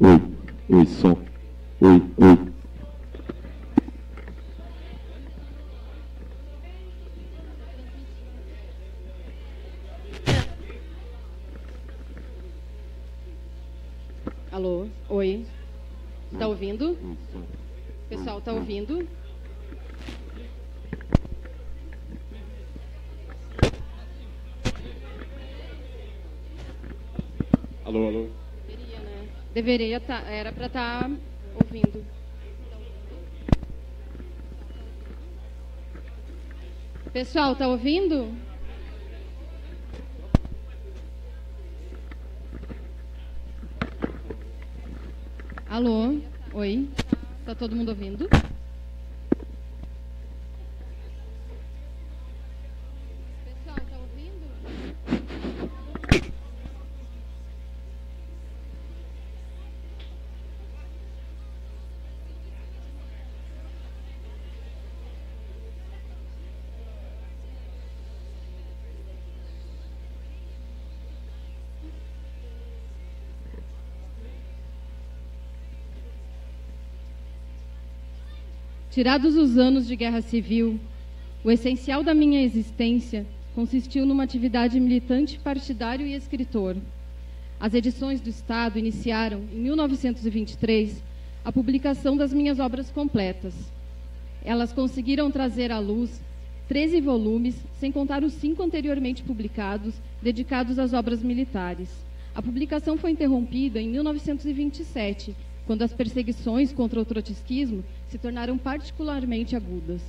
Oi, oi, som. Oi, oi. Alô? Oi? Tá ouvindo? Pessoal, tá ouvindo? Alô, alô? Deveria, né? Deveria tá, era para estar ouvindo. Pessoal, tá ouvindo? Alô? Oi? Tá todo mundo ouvindo? Pessoal, tá ouvindo? Tirados os anos de guerra civil, o essencial da minha existência consistiu numa atividade militante, partidário e escritor. As edições do Estado iniciaram, em 1923, a publicação das minhas obras completas. Elas conseguiram trazer à luz 13 volumes, sem contar os 5 anteriormente publicados, dedicados às obras militares. A publicação foi interrompida em 1927, quando as perseguições contra o trotskismo se tornaram particularmente agudas.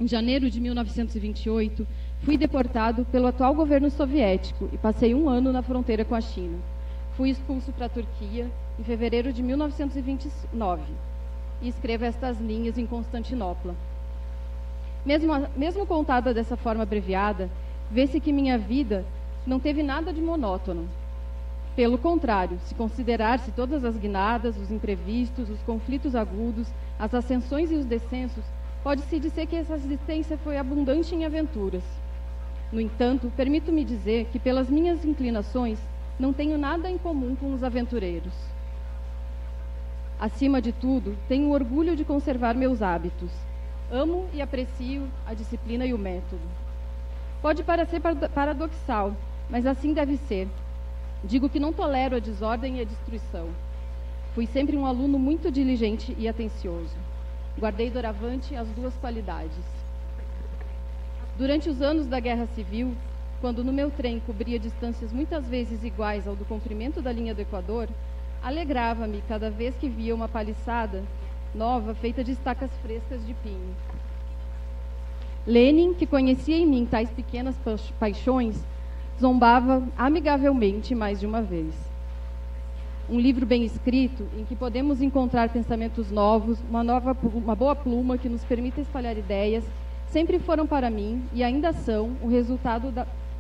Em janeiro de 1928, fui deportado pelo atual governo soviético e passei 1 ano na fronteira com a China. Fui expulso para a Turquia em fevereiro de 1929 e escrevo estas linhas em Constantinopla. Mesmo contada dessa forma abreviada, vê-se que minha vida não teve nada de monótono. Pelo contrário, se considerar-se todas as guinadas, os imprevistos, os conflitos agudos, as ascensões e os descensos, pode-se dizer que essa existência foi abundante em aventuras. No entanto, permito-me dizer que, pelas minhas inclinações, não tenho nada em comum com os aventureiros. Acima de tudo, tenho o orgulho de conservar meus hábitos. Amo e aprecio a disciplina e o método. Pode parecer paradoxal, mas assim deve ser. Digo que não tolero a desordem e a destruição. Fui sempre um aluno muito diligente e atencioso. Guardei doravante as 2 qualidades. Durante os anos da Guerra Civil, quando no meu trem cobria distâncias muitas vezes iguais ao do comprimento da linha do Equador, alegrava-me cada vez que via uma paliçada nova feita de estacas frescas de pinho. Lenin, que conhecia em mim tais pequenas paixões, zombava amigavelmente mais de uma vez. Um livro bem escrito, em que podemos encontrar pensamentos novos, uma boa pluma que nos permita espalhar ideias, sempre foram para mim, e ainda são, o resultado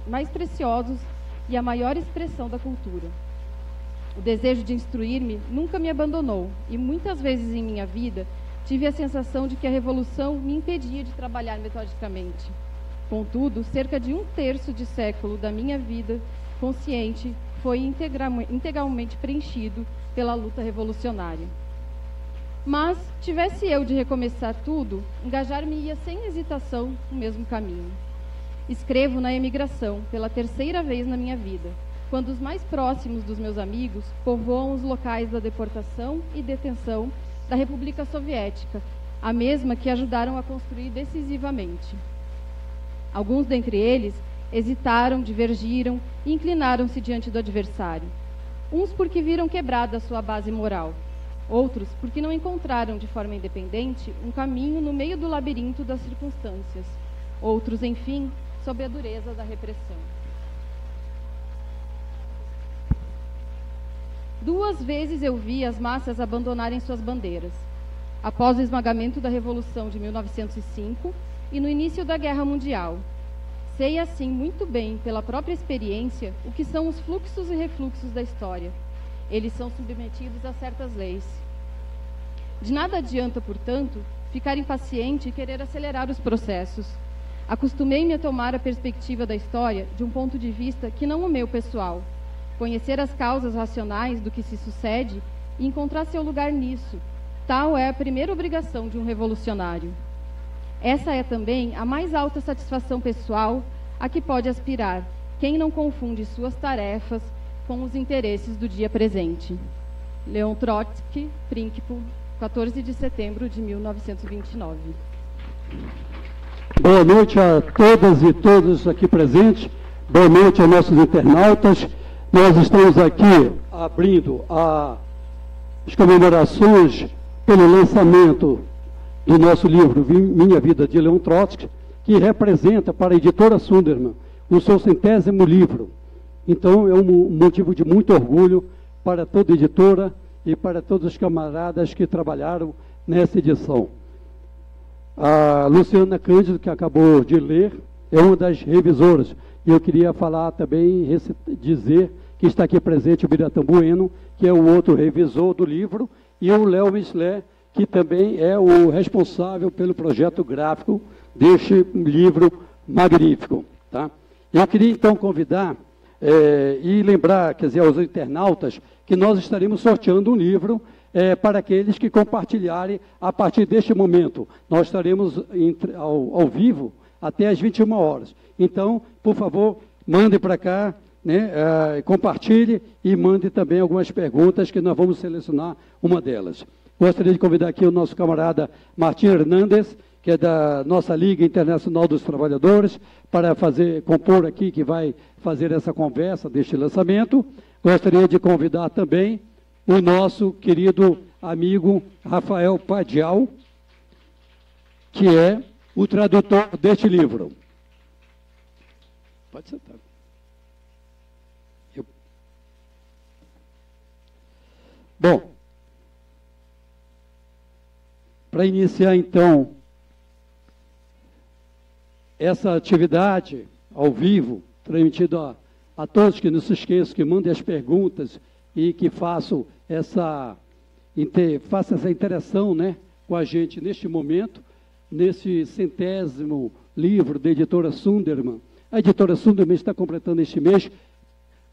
mais preciosos e a maior expressão da cultura. O desejo de instruir-me nunca me abandonou, e muitas vezes em minha vida tive a sensação de que a revolução me impedia de trabalhar metodicamente. Contudo, cerca de 1/3 de século da minha vida consciente foi integralmente preenchido pela luta revolucionária. Mas, tivesse eu de recomeçar tudo, engajar-me-ia sem hesitação no mesmo caminho. Escrevo na emigração, pela 3ª vez na minha vida, quando os mais próximos dos meus amigos povoam os locais da deportação e detenção da República Soviética, a mesma que ajudaram a construir decisivamente. Alguns dentre eles hesitaram, divergiram e inclinaram-se diante do adversário. Uns porque viram quebrada a sua base moral, outros porque não encontraram de forma independente um caminho no meio do labirinto das circunstâncias, outros, enfim, sob a dureza da repressão. 2 vezes eu vi as massas abandonarem suas bandeiras, após o esmagamento da Revolução de 1905 e no início da Guerra Mundial. Sei, assim, muito bem, pela própria experiência, o que são os fluxos e refluxos da história. Eles são submetidos a certas leis. De nada adianta, portanto, ficar impaciente e querer acelerar os processos. Acostumei-me a tomar a perspectiva da história de um ponto de vista que não o meu pessoal. Conhecer as causas racionais do que se sucede e encontrar seu lugar nisso. Tal é a primeira obrigação de um revolucionário. Essa é também a mais alta satisfação pessoal a que pode aspirar quem não confunde suas tarefas com os interesses do dia presente. Leon Trotsky, Príncipe, 14 de setembro de 1929. Boa noite a todas e todos aqui presentes. Boa noite aos nossos internautas. Nós estamos aqui abrindo as comemorações pelo lançamento do nosso livro Minha Vida, de Leon Trotsky, que representa para a editora Sundermann o seu 100º livro. Então, é um motivo de muito orgulho para toda a editora e para todos os camaradas que trabalharam nessa edição. A Luciana Cândido, que acabou de ler, é uma das revisoras. E eu queria falar também, dizer que está aqui presente o Biratã Bueno, que é o outro revisor do livro, e o Léo Mislé, que também é o responsável pelo projeto gráfico deste livro magnífico. Tá? Eu queria, então, convidar e lembrar, quer dizer, aos internautas, que nós estaremos sorteando um livro para aqueles que compartilharem a partir deste momento. Nós estaremos ao vivo até às 21 horas. Então, por favor, mande para cá, né, compartilhe e mande também algumas perguntas que nós vamos selecionar uma delas. Gostaria de convidar aqui o nosso camarada Martim Hernandes, que é da nossa Liga Internacional dos Trabalhadores, para compor aqui, que vai fazer essa conversa deste lançamento. Gostaria de convidar também o nosso querido amigo Rafael Padial, que é o tradutor deste livro. Pode sentar. Bom, para iniciar, então, essa atividade ao vivo, transmitida a todos, que não se esqueçam, que mandem as perguntas e que façam essa interação, né, com a gente neste momento, nesse 100º livro da editora Sundermann. A editora Sundermann está completando este mês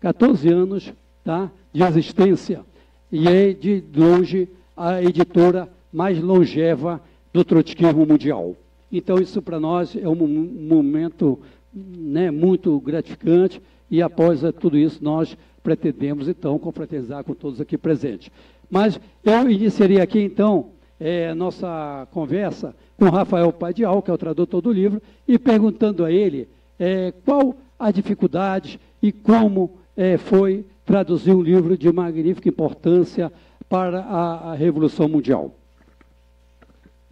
14 anos, tá, de existência, e é, de longe, a editora mais longeva do trotskismo mundial. Então, isso para nós é um momento, né, muito gratificante, e após tudo isso nós pretendemos, então, confraternizar com todos aqui presentes. Mas eu iniciaria aqui, então, nossa conversa com o Rafael Padial, que é o tradutor do livro, e perguntando a ele qual a dificuldade e como foi traduzir um livro de magnífica importância para a Revolução Mundial.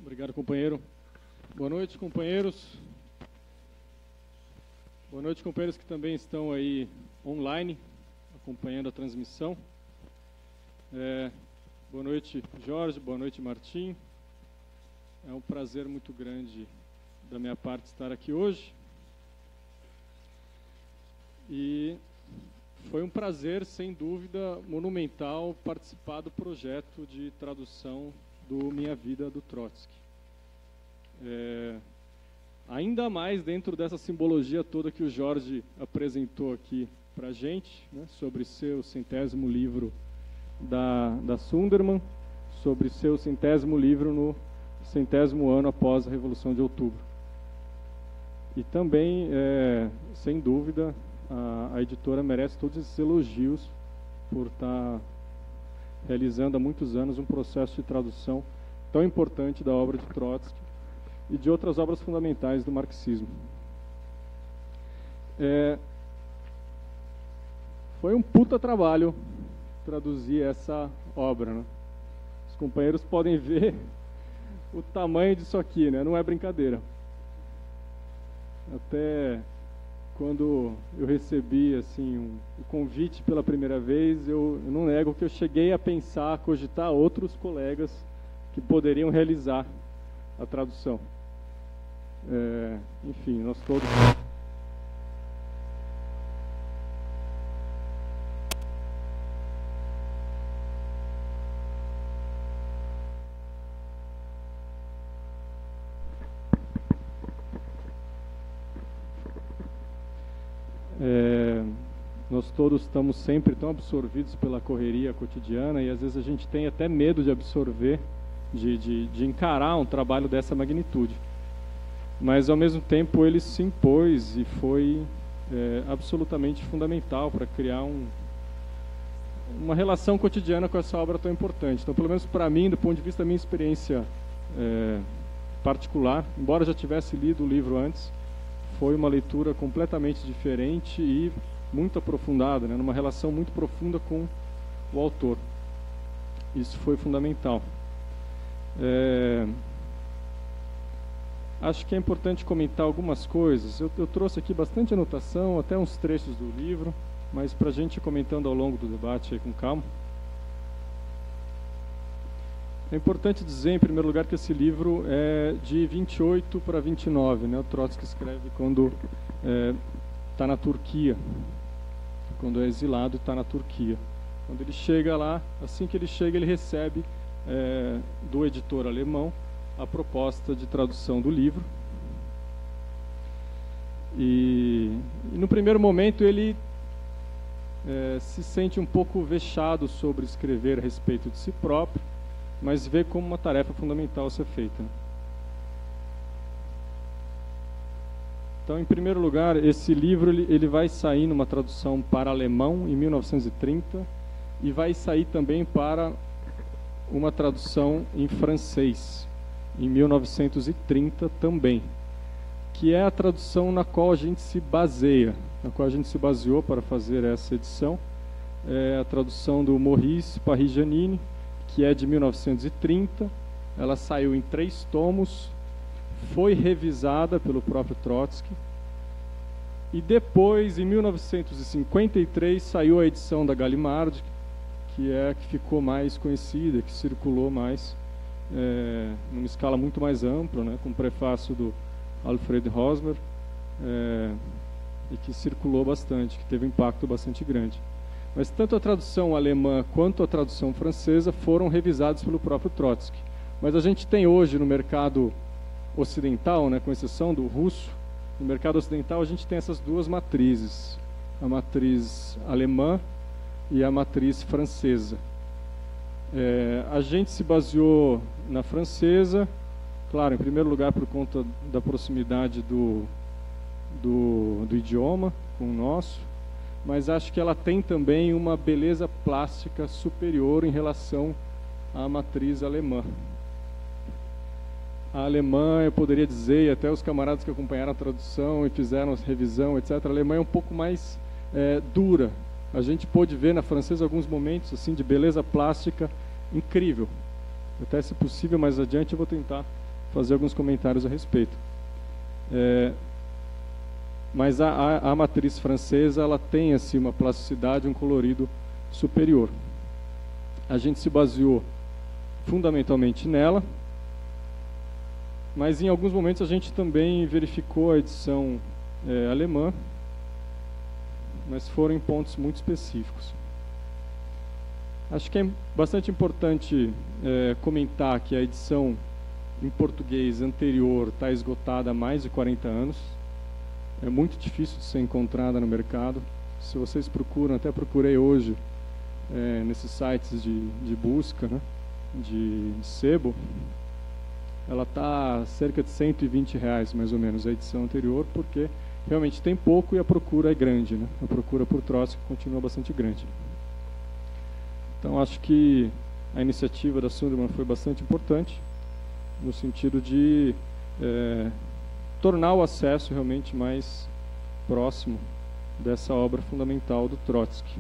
Obrigado, companheiro. Boa noite, companheiros. Boa noite, companheiros que também estão aí online, acompanhando a transmissão. Boa noite, Jorge. Boa noite, Martim. É um prazer muito grande da minha parte estar aqui hoje. E foi um prazer, sem dúvida, monumental participar do projeto de tradução do Minha Vida, do Trotsky. Ainda mais dentro dessa simbologia toda que o Jorge apresentou aqui para a gente, né, sobre seu 100º livro da Sundermann, sobre seu 100º livro no 100º ano após a Revolução de Outubro. E também, sem dúvida, a editora merece todos esses elogios por estar realizando há muitos anos um processo de tradução tão importante da obra de Trotsky e de outras obras fundamentais do marxismo. Foi um puta trabalho traduzir essa obra, né? Os companheiros podem ver o tamanho disso aqui, né? Não é brincadeira. Até quando eu recebi assim o convite pela primeira vez, eu não nego que eu cheguei a pensar, a cogitar outros colegas que poderiam realizar a tradução. Enfim, nós todos... Nós todos estamos sempre tão absorvidos pela correria cotidiana e às vezes a gente tem até medo de absorver, de encarar um trabalho dessa magnitude. Mas, ao mesmo tempo, ele se impôs e foi absolutamente fundamental para criar uma relação cotidiana com essa obra tão importante. Então, pelo menos para mim, do ponto de vista da minha experiência particular, embora eu já tivesse lido o livro antes, foi uma leitura completamente diferente e muito aprofundada, né, numa relação muito profunda com o autor. Isso foi fundamental. Acho que é importante comentar algumas coisas. Eu trouxe aqui bastante anotação, até uns trechos do livro, mas para a gente ir comentando ao longo do debate aí com calma. É importante dizer, em primeiro lugar, que esse livro é de 28 para 29, né? O Trotsky escreve quando está na Turquia, quando é exilado e está na Turquia. Quando ele chega lá, assim que ele chega, ele recebe do editor alemão a proposta de tradução do livro. E no primeiro momento ele se sente um pouco vexado sobre escrever a respeito de si próprio, mas vê como uma tarefa fundamental a ser feita. Então, em primeiro lugar, esse livro ele vai sair numa tradução para alemão em 1930 e vai sair também para uma tradução em francês em 1930 também, que é a tradução na qual a gente se baseia, na qual a gente se baseou para fazer essa edição. É a tradução do Maurice Paris-Janine, que é de 1930, ela saiu em 3 tomos, foi revisada pelo próprio Trotsky, e depois, em 1953, saiu a edição da Gallimard, que é a que ficou mais conhecida, que circulou mais, numa escala muito mais ampla, né, com o prefácio do Alfred Rosmer, e que circulou bastante, que teve um impacto bastante grande. Mas tanto a tradução alemã quanto a tradução francesa foram revisados pelo próprio Trotsky. Mas a gente tem hoje no mercado ocidental, né, com exceção do russo, no mercado ocidental a gente tem essas duas matrizes, a matriz alemã e a matriz francesa. A gente se baseou na francesa, claro, em primeiro lugar por conta da proximidade do idioma com o nosso, mas acho que ela tem também uma beleza plástica superior em relação à matriz alemã. A alemã, eu poderia dizer, e até os camaradas que acompanharam a tradução e fizeram a revisão, etc., a alemã é um pouco mais dura. A gente pôde ver na francesa alguns momentos assim, de beleza plástica incrível. Até, se possível, mais adiante eu vou tentar fazer alguns comentários a respeito. Mas a matriz francesa ela tem assim, uma plasticidade, um colorido superior. A gente se baseou fundamentalmente nela, mas em alguns momentos a gente também verificou a edição alemã, mas foram em pontos muito específicos. Acho que é bastante importante comentar que a edição em português anterior está esgotada há mais de 40 anos. É muito difícil de ser encontrada no mercado. Se vocês procuram, até procurei hoje nesses sites de busca, né, de sebo, ela está cerca de R$120 mais ou menos a edição anterior, porque realmente tem pouco e a procura é grande, né? A procura por Trotsky continua bastante grande. Então acho que a iniciativa da Sunderman foi bastante importante no sentido de tornar o acesso realmente mais próximo dessa obra fundamental do Trotsky.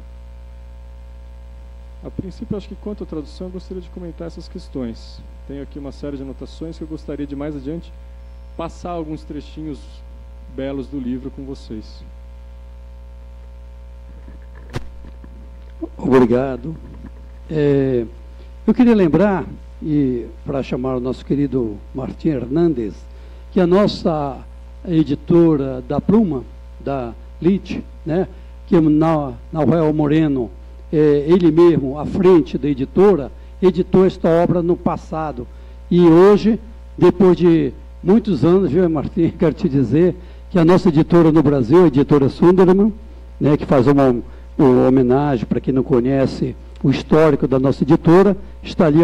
A princípio, acho que quanto à tradução, eu gostaria de comentar essas questões. Tenho aqui uma série de anotações que eu gostaria de mais adiante passar alguns trechinhos belos do livro com vocês. Obrigado. Eu queria lembrar, e para chamar o nosso querido Martim Hernandes, que a nossa editora da Pluma, da Lit, né, que é Nahuel Moreno, ele mesmo, à frente da editora, editou esta obra no passado. E hoje, depois de muitos anos, viu, Martim, quero te dizer que a nossa editora no Brasil, a editora Sunderman, né, que faz uma homenagem, para quem não conhece o histórico da nossa editora, está ali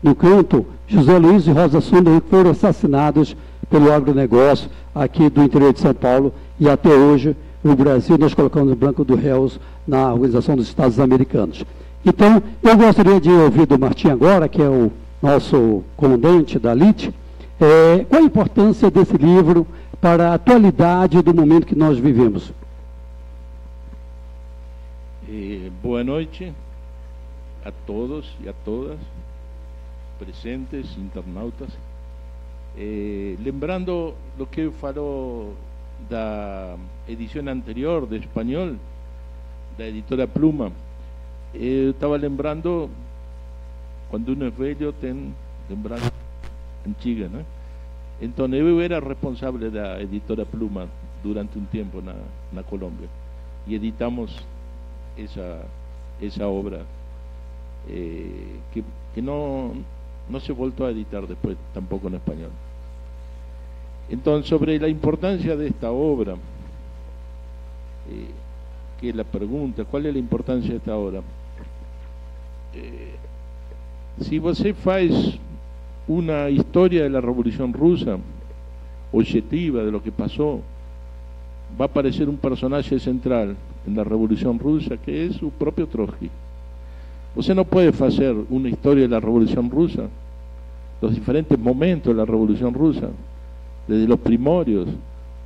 no canto José Luiz e Rosa Sunderman, que foram assassinados pelo agronegócio aqui do interior de São Paulo, e até hoje o Brasil nós colocamos o branco do réus na Organização dos Estados Americanos. Então, eu gostaria de ouvir do Martim agora, que é o nosso comandante da LIT, qual a importância desse livro para a atualidade do momento que nós vivemos? Boa noite a todos e a todas, presentes, internautas. Lembrando lo que falou da edición anterior de espanhol, da editora Pluma, eu estava lembrando, quando uno é velho, tem lembrança antiga, né? Então, eu era responsável da editora Pluma durante um tempo na Colômbia, e editamos essa obra que não se voltou a editar depois, tampouco no espanhol. Então, sobre a importância desta obra, que é a pergunta, qual é a importância desta obra? Se você faz uma história da Revolução Russa, objetiva de lo que passou, vai aparecer um personagem central na Revolução Russa, que é o próprio Trotsky. Você não pode fazer uma história da Revolução Russa, dos diferentes momentos da Revolução Russa, desde los primorios,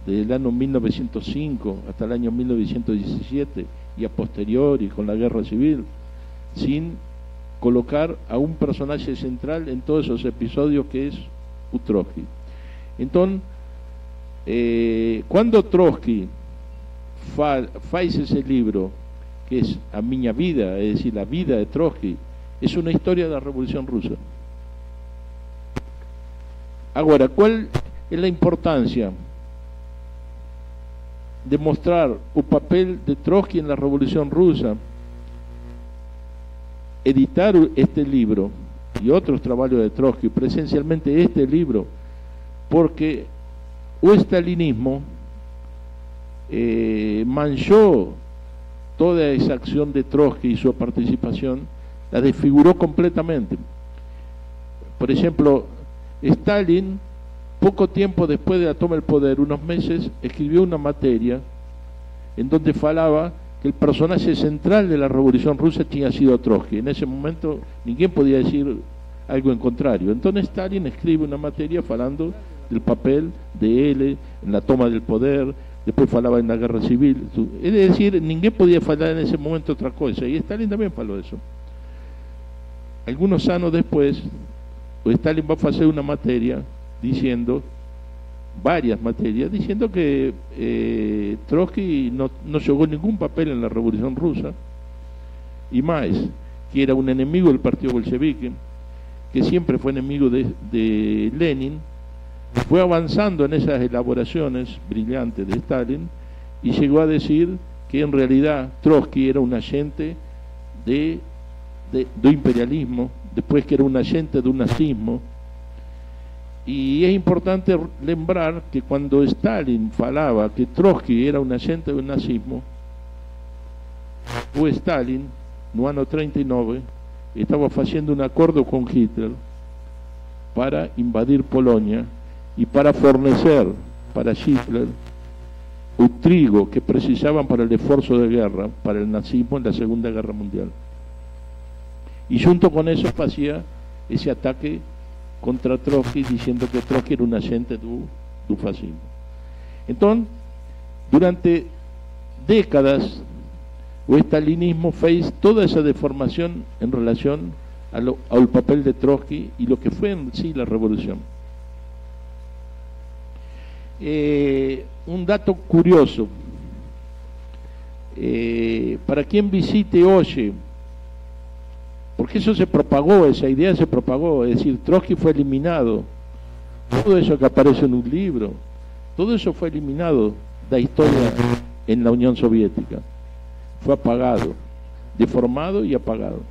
desde el año 1905 hasta el año 1917 y a posteriori con la guerra civil, sin colocar a un personaje central en todos esos episodios que es Trotsky. Entonces, cuando Trotsky faz ese libro, que es A Miña Vida, es decir, la vida de Trotsky, es una historia de la Revolución Rusa. Ahora, ¿cuál es la importancia de mostrar el papel de Trotsky en la Revolución Rusa? Editar este libro y otros trabajos de Trotsky, presencialmente este libro, porque el estalinismo manchó toda esa acción de Trotsky y su participación, la desfiguró completamente. Por ejemplo, Stalin, poco tiempo después de la toma del poder, unos meses, escribió una materia en donde falaba que el personaje central de la Revolución Rusa tinha sido Trotsky. En ese momento, ninguém podía decir algo en contrario. Entonces Stalin escribe una materia falando del papel de él en la toma del poder, después falaba en la guerra civil. Es decir, ninguém podía falar en ese momento otra cosa, y Stalin también faló eso. Algunos años después, Stalin va a hacer una materia diciendo, varias materias, diciendo que Trotsky no jugó ningún papel en la Revolución Rusa, y más, que era un enemigo del partido bolchevique, que siempre fue enemigo de Lenin. Fue avanzando en esas elaboraciones brillantes de Stalin y llegó a decir que en realidad Trotsky era un agente de imperialismo, después que era un agente de un nazismo. Y es importante lembrar que cuando Stalin falaba que Trotsky era un agente del nazismo, o Stalin, no ano 39, estaba haciendo un acuerdo con Hitler para invadir Polonia y para fornecer para Hitler el trigo que precisaban para el esfuerzo de guerra, para el nazismo en la Segunda Guerra Mundial. Y junto con eso hacía ese ataque contra Trotsky, diciendo que Trotsky era un agente del fascismo. Entonces, durante décadas, el estalinismo fez toda esa deformación en relación al papel de Trotsky y lo que fue en sí la revolución. Un dato curioso, para quien visite hoy, porque eso se propagó, esa idea se propagó, es decir, Trotsky fue eliminado, todo eso que aparece en un libro, todo eso fue eliminado de la historia en la Unión Soviética, fue apagado, deformado y apagado.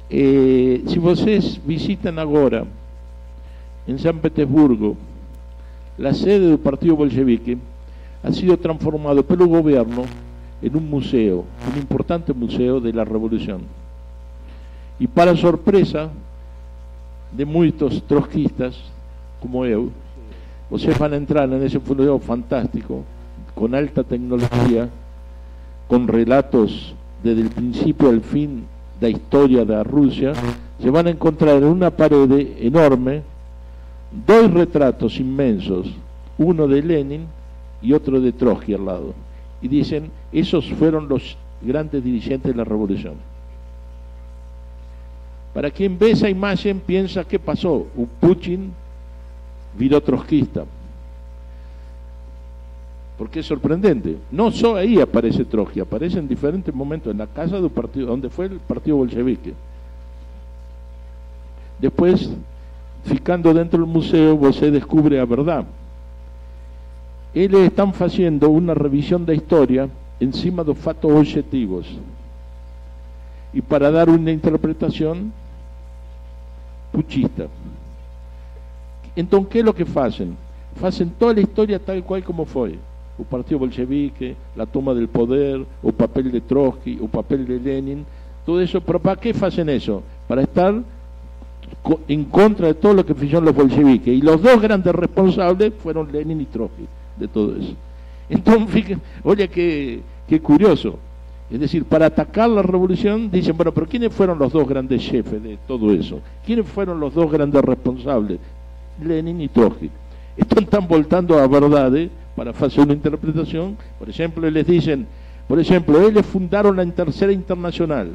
Si vocês visitan ahora en San Petersburgo la sede del partido bolchevique, ha sido transformado por el gobierno en un museo, un importante museo de la revolución. Y para sorpresa de muchos trotskistas como eu, vocês van a entrar en ese museo fantástico, con alta tecnología, con relatos desde el principio al fin de la historia de Rusia. Se van a encontrar en una pared enorme dos retratos inmensos, uno de Lenin y otro de Trotsky al lado. Y dicen, esos fueron los grandes dirigentes de la revolución. Para quien ve esa imagen piensa, ¿qué pasó? Putin viró trotskista. Porque es sorprendente. No solo ahí aparece Trotsky, aparece en diferentes momentos, en la casa del partido, donde fue el partido bolchevique. Después, ficando dentro del museo, você descubre a verdad. Eles están haciendo una revisión de historia encima de fatos objetivos y para dar una interpretación puchista. Entonces, ¿qué es lo que hacen? Hacen toda la historia tal cual como fue. El partido bolchevique, la toma del poder, el papel de Trotsky, el papel de Lenin, todo eso. ¿Pero para qué hacen eso? Para estar en contra de todo lo que hicieron los bolcheviques. Y los dos grandes responsables fueron Lenin y Trotsky de todo eso. Entonces, fíjense, oye, qué curioso. Es decir, para atacar la revolución, dicen, bueno, pero ¿quiénes fueron los dos grandes jefes de todo eso? ¿Quiénes fueron los dos grandes responsables? Lenin y Trotsky. Están voltando a verdades para hacer una interpretación. Por ejemplo, les dicen, por ejemplo, ellos fundaron la Tercera Internacional,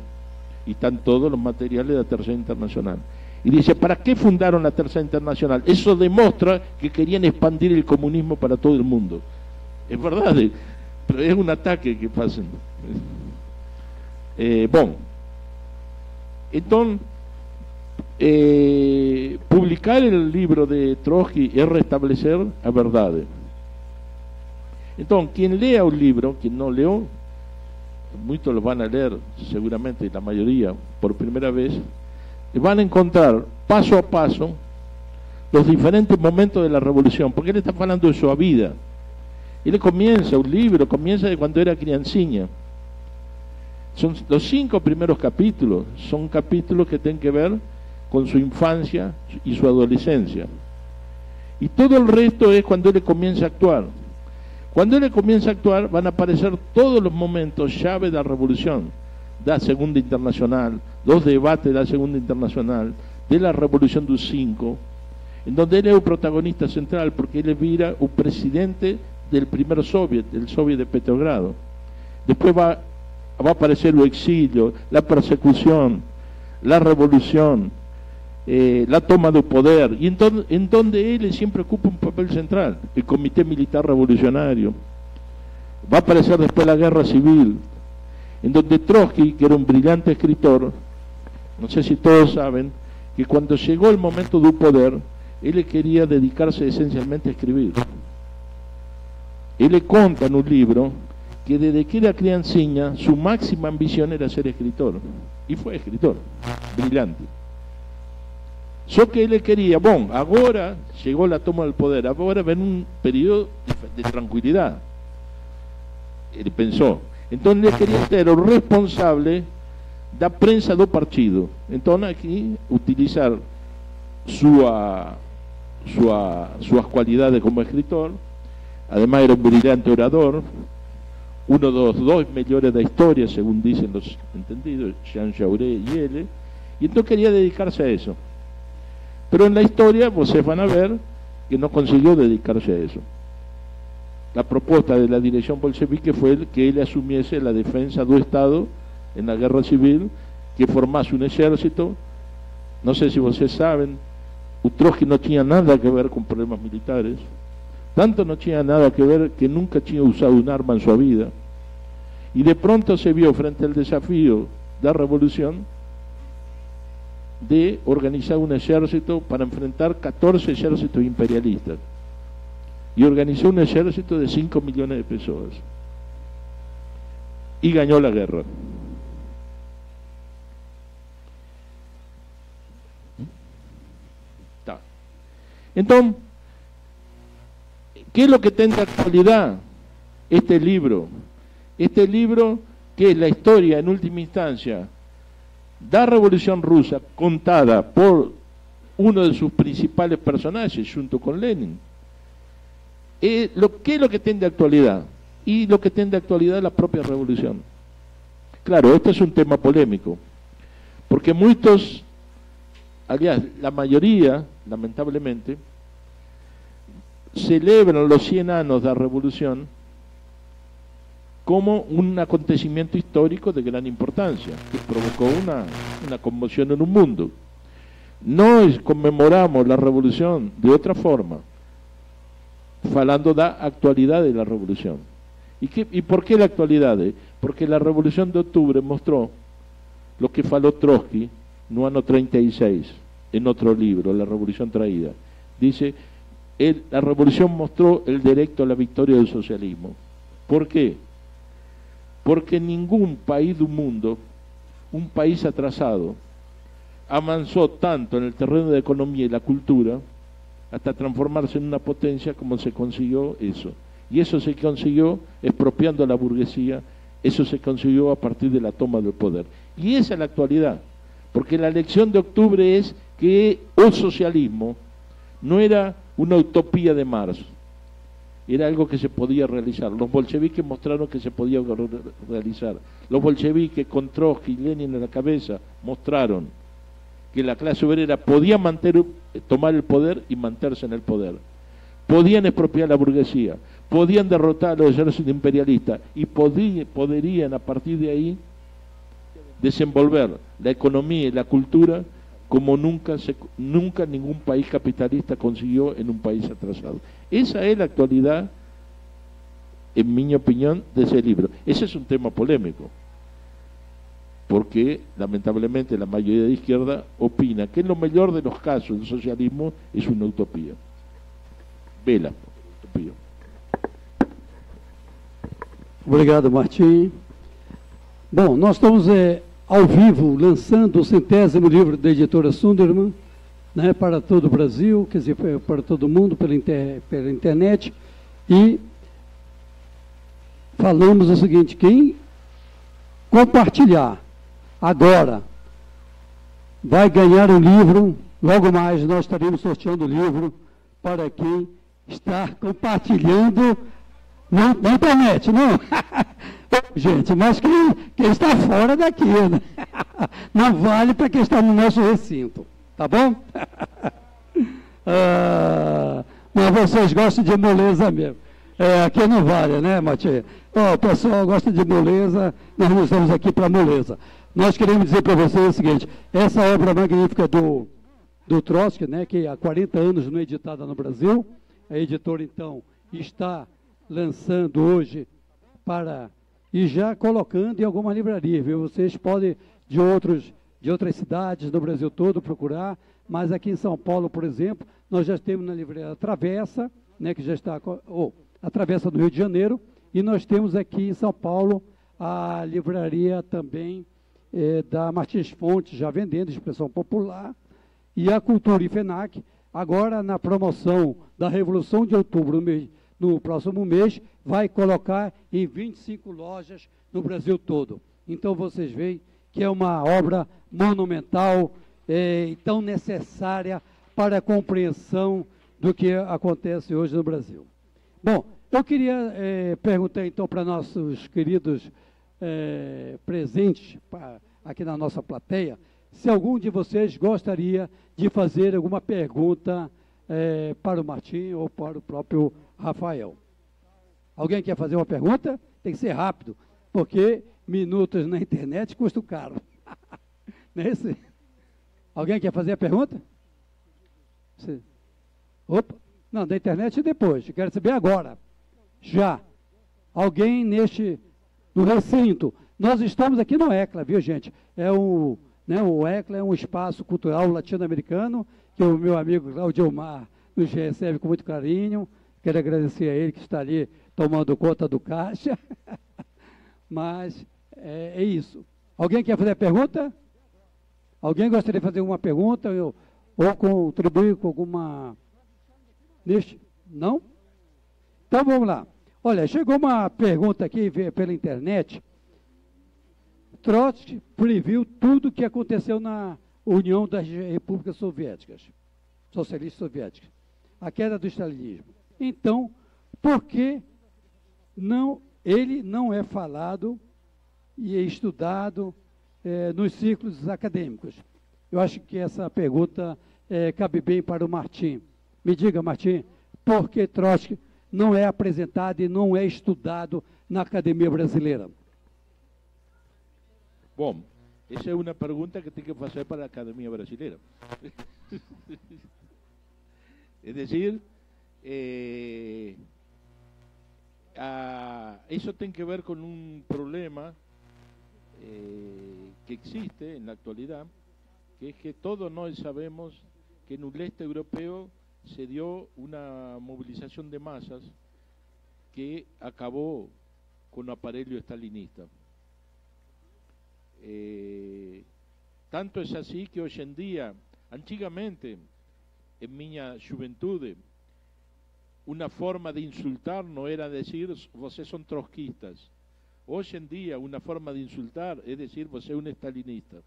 y están todos los materiales de la Tercera Internacional. Y dice, ¿para qué fundaron la Tercera Internacional? Eso demuestra que querían expandir el comunismo para todo el mundo. Es verdad, pero es un ataque que hacen. Bueno, entonces, publicar el libro de Trotsky es restablecer la verdad. Entonces, quien lea un libro, quien no leo, muchos lo van a leer, seguramente la mayoría, por primera vez, van a encontrar paso a paso los diferentes momentos de la revolución, porque él está hablando de su vida. Él comienza un libro, comienza de cuando era criancilla. Son los 5 primeros capítulos, son capítulos que tienen que ver con su infancia y su adolescencia. Y todo el resto es cuando él comienza a actuar. Cuando él comienza a actuar van a aparecer todos los momentos llave de la revolución, de la Segunda Internacional, los debates de la Segunda Internacional, de la Revolución del 5, en donde él es el protagonista central, porque él era un presidente del primer soviet, el soviet de Petrogrado. Después va a aparecer el exilio, la persecución, la revolución, la toma del poder, y en donde él siempre ocupa un papel central, el Comité Militar Revolucionario. Va a aparecer después la Guerra Civil, en donde Trotsky, que era un brillante escritor, no sé si todos saben, que cuando llegó el momento del poder, él quería dedicarse esencialmente a escribir. Él le cuenta en un libro que desde que era criancilla, su máxima ambición era ser escritor, y fue escritor, brillante. Só que él quería, bueno, ahora llegó la toma del poder, ahora ven un periodo de tranquilidad. Él pensó. Entonces él quería ser el responsable da prensa do partido. Entonces aquí utilizar sus cualidades como escritor. Además era un brillante orador, uno de los dos mejores de la historia, según dicen los entendidos, Jean Jaurès y él, y entonces quería dedicarse a eso. Pero en la historia, ustedes van a ver que no consiguió dedicarse a eso. La propuesta de la dirección bolchevique fue que él asumiese la defensa del Estado en la guerra civil, que formase un ejército. No sé si ustedes saben, Trotsky no tenía nada que ver con problemas militares, tanto no tenía nada que ver que nunca tenía usado un arma en su vida, y de pronto se vio frente al desafío de la revolución de organizar un ejército para enfrentar 14 ejércitos imperialistas, y organizó un ejército de 5 millones de personas y ganó la guerra. Entonces, ¿qué es lo que tiene actualidad? este libro, que es la historia en última instancia de la Revolución Rusa, contada por uno de sus principales personajes, junto con Lenin. ¿Qué es lo que tiene de actualidad? Y lo que tiene de actualidad es la propia revolución. Claro, este es un tema polémico, porque muchos, aliás, la mayoría, lamentablemente, celebran los 100 años de la revolución como un acontecimiento histórico de gran importancia, que provocó una conmoción en un mundo. Nós conmemoramos la revolución de otra forma, falando da actualidad de la revolución. ¿Y por qué la actualidad? Porque la revolución de octubre mostró lo que faló Trotsky no año 36, en otro libro, La Revolución Traída. Dice, la revolución mostró el derecho a la victoria del socialismo. ¿Por qué? Porque ningún país del mundo, un país atrasado, avanzó tanto en el terreno de la economía y la cultura hasta transformarse en una potencia como se consiguió eso. Y eso se consiguió expropiando a la burguesía, eso se consiguió a partir de la toma del poder. Y esa es la actualidad, porque la elección de octubre es que el socialismo no era una utopía de Marx, era algo que se podía realizar. Los bolcheviques mostraron que se podía realizar. Los bolcheviques con Trotsky y Lenin en la cabeza mostraron que la clase obrera podía tomar el poder y mantenerse en el poder. Podían expropiar la burguesía, podían derrotar a los ejércitos imperialistas y podrían a partir de ahí desenvolver la economía y la cultura como nunca ningún país capitalista consiguió en un país atrasado. Esa es la actualidad, en mi opinión, de ese libro. Ese es un tema polémico, porque lamentablemente la mayoría de izquierda opina que en lo mejor de los casos el socialismo es una utopía. Vela, utopía. Obrigado, Martim. Bom, nós estamos ao vivo lançando o 100º livro da editora Sundermann, né, para todo o Brasil, quer dizer, para todo mundo, pela internet, e falamos o seguinte: quem compartilhar agora vai ganhar um livro. Logo mais nós estaremos sorteando o livro para quem está compartilhando na internet, não? Gente, mas quem está fora daqui, né? Não vale para quem está no nosso recinto, tá bom? Mas vocês gostam de moleza mesmo. Aqui não vale, né, Matias? O pessoal gosta de moleza, nós não estamos aqui para moleza. Nós queremos dizer para vocês o seguinte: essa obra magnífica do Trotsky, né, que há 40 anos não é editada no Brasil, a editora, então, está lançando hoje e já colocando em alguma livraria, viu? Vocês podem, de outras cidades do Brasil todo, procurar, mas aqui em São Paulo, por exemplo, nós já temos na livraria Travessa, né, que já está, a Travessa do Rio de Janeiro, e nós temos aqui em São Paulo a livraria também da Martins Fontes, já vendendo, expressão popular, e a Cultura e FENAC, agora na promoção da Revolução de Outubro, no próximo mês, vai colocar em 25 lojas no Brasil todo. Então vocês veem que é uma obra monumental e tão necessária para a compreensão do que acontece hoje no Brasil. Bom, eu queria perguntar então para nossos queridos presentes aqui na nossa plateia, se algum de vocês gostaria de fazer alguma pergunta para o Martim ou para o próprio Rafael. Alguém quer fazer uma pergunta? Tem que ser rápido, porque minutos na internet custam caro. Não é isso? Alguém quer fazer a pergunta? Opa, não, da internet depois, eu quero saber agora. Já. Alguém no recinto. Nós estamos aqui no ECLA, viu, gente? O ECLA é um espaço cultural latino-americano, que o meu amigo Claudio Mar nos recebe com muito carinho. Quero agradecer a ele que está ali tomando conta do caixa. Mas é isso. Alguém quer fazer a pergunta? Alguém gostaria de fazer uma pergunta ou contribuir com alguma... Não? Então vamos lá. Olha, chegou uma pergunta aqui pela internet. Trotsky previu tudo o que aconteceu na União das Repúblicas Soviéticas, Socialistas Soviéticas, a queda do stalinismo. Então, por que ele não é falado e é estudado nos círculos acadêmicos? Eu acho que essa pergunta cabe bem para o Martim. Me diga, Martim, por que Trotsky não é apresentado e não é estudado na academia brasileira? Bom, essa é uma pergunta que tem que fazer para a academia brasileira. Es decir, eso tiene que ver con un problema que existe en la actualidad, que es que todos nosotros sabemos que en el este europeo se dio una movilización de masas que acabó con el aparelho estalinista. Tanto es así que hoy en día, antigamente, en mi juventud, una forma de insultar no era decir, vocês son trotskistas. Hoy en día, una forma de insultar es decir, você es un estalinista.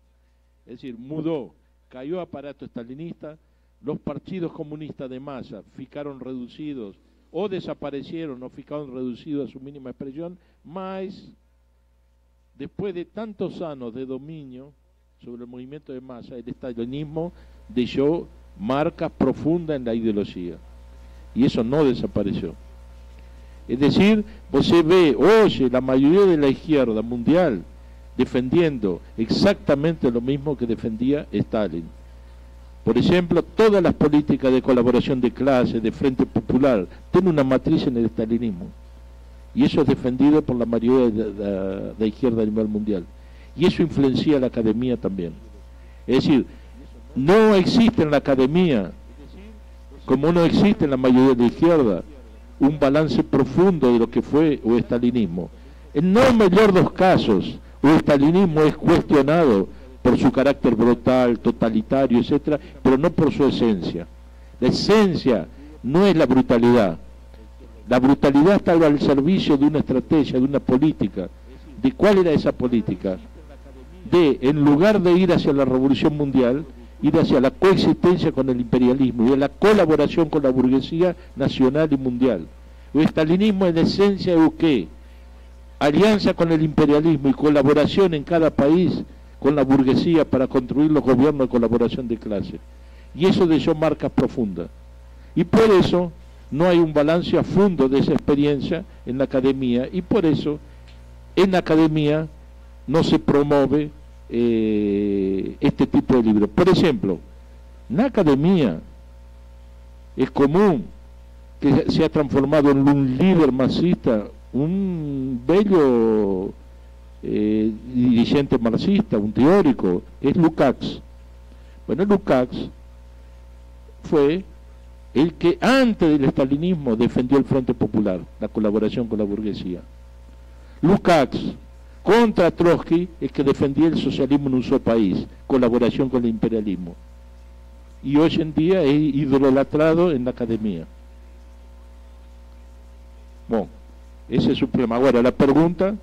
Es decir, mudó, cayó aparato estalinista, los partidos comunistas de masa ficaron reducidos, o desaparecieron, o ficaron reducidos a su mínima expresión, mas después de tantos años de dominio sobre el movimiento de masa, el estalinismo dejó marcas profundas en la ideología. Y eso no desapareció. Es decir, você ve hoy la mayoría de la izquierda mundial defendiendo exactamente lo mismo que defendía Stalin. Por ejemplo, todas las políticas de colaboración de clase, de Frente Popular, tienen una matriz en el estalinismo. Y eso es defendido por la mayoría de la izquierda a nivel mundial. Y eso influencia a la academia también. Es decir, no existe en la academia, como no existe en la mayoría de la izquierda, un balance profundo de lo que fue el estalinismo. En no mejor dos casos, el estalinismo es cuestionado por su carácter brutal, totalitario, etc., pero no por su esencia. La esencia no es la brutalidad. La brutalidad estaba al servicio de una estrategia, de una política. ¿De cuál era esa política? De, en lugar de ir hacia la revolución mundial, ir hacia la coexistencia con el imperialismo y de la colaboración con la burguesía nacional y mundial. El estalinismo en esencia es ¿qué? Alianza con el imperialismo y colaboración en cada país con la burguesía para construir los gobiernos de colaboración de clase. Y eso dejó marcas profundas. Y por eso no hay un balance a fondo de esa experiencia en la academia, y por eso en la academia no se promueve este tipo de libros. Por ejemplo, en la academia es común que se ha transformado en un líder marxista, un bello dirigente marxista, un teórico, es Lukács. Bueno, Lukács fue el que antes del estalinismo defendió el Frente Popular, la colaboración con la burguesía. Lukács contra Trotsky es que defendía el socialismo en un solo país, colaboración con el imperialismo. Y hoy en día es idolatrado en la academia. Bueno, ese es su problema. Ahora, la pregunta,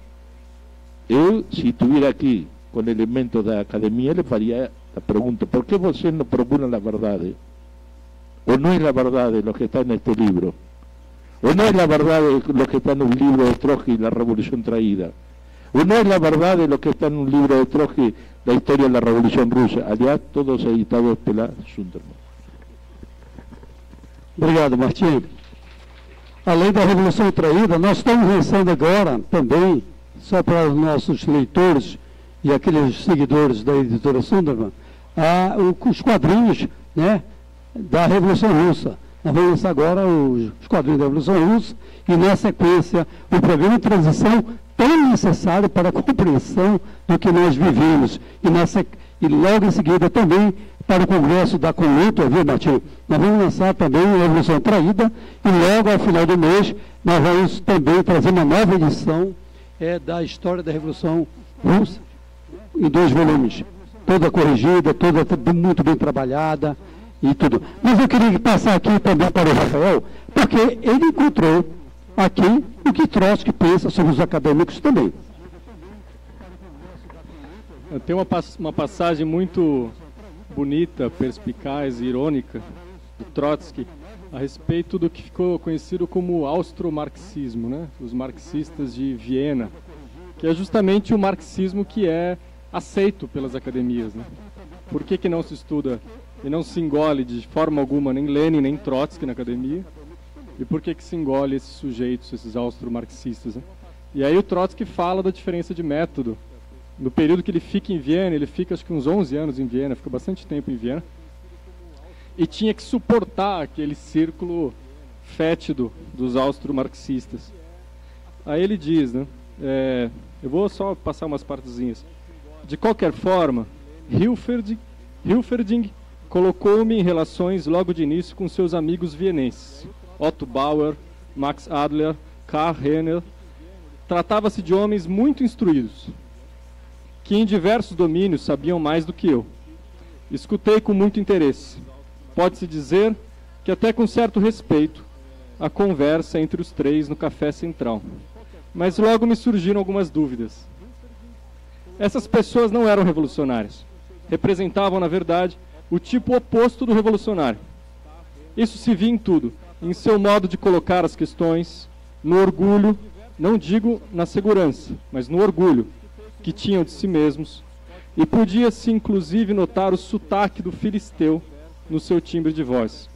yo si estuviera aquí con elementos de la academia, le faría la pregunta, ¿por qué ustedes no proponen la verdad? ¿O no es la verdad de lo que está en este libro? ¿O no es la verdad de lo que está en un libro de Trotsky, La Revolución Traída? ¿O no es la verdad de lo que está en un libro de Trotsky, La Historia de la Revolución Rusa? Allá todos editados pela Sunderman. Obrigado, Martim. Além da Revolução Traída, nós estamos lançando agora também, só para os nossos leitores e aqueles seguidores da editora Sunderman, os quadrinhos, né, da Revolução Russa. Nós vamos lançar agora os quadrinhos da Revolução Russa e, na sequência, o programa de transição tão necessário para a compreensão do que nós vivemos. E logo em seguida também para o Congresso da Conluta, viu, Martim? Nós vamos lançar também a Revolução Traída e logo ao final do mês nós vamos também trazer uma nova edição da história da Revolução Russa em 2 volumes. Toda corrigida, toda muito bem trabalhada e tudo. Mas eu queria passar aqui também para o Rafael, porque ele encontrou aqui o que Trotsky pensa sobre os acadêmicos também. Tem uma passagem muito bonita, perspicaz e irônica do Trotsky a respeito do que ficou conhecido como austro-marxismo, né? Os marxistas de Viena, que é justamente o marxismo que é aceito pelas academias, né? Por que não se estuda e não se engole de forma alguma nem Lenin nem Trotsky na academia? E por que se engole esses sujeitos, esses austro-marxistas, né? E aí o Trotsky fala da diferença de método. No período que ele fica em Viena, ele fica acho que uns 11 anos em Viena, fica bastante tempo em Viena, e tinha que suportar aquele círculo fétido dos austro-marxistas. Aí ele diz, né, eu vou só passar umas partezinhas. De qualquer forma, Hilferding colocou-me em relações logo de início com seus amigos vienenses, Otto Bauer, Max Adler, Karl Renner. Tratava-se de homens muito instruídos, que em diversos domínios sabiam mais do que eu. Escutei com muito interesse. Pode-se dizer que até com certo respeito a conversa entre os três no café central. Mas logo me surgiram algumas dúvidas. Essas pessoas não eram revolucionárias. Representavam, na verdade, o tipo oposto do revolucionário. Isso se via em tudo, em seu modo de colocar as questões, no orgulho, não digo na segurança, mas no orgulho que tinham de si mesmos, e podia-se inclusive notar o sotaque do filisteu no seu timbre de voz.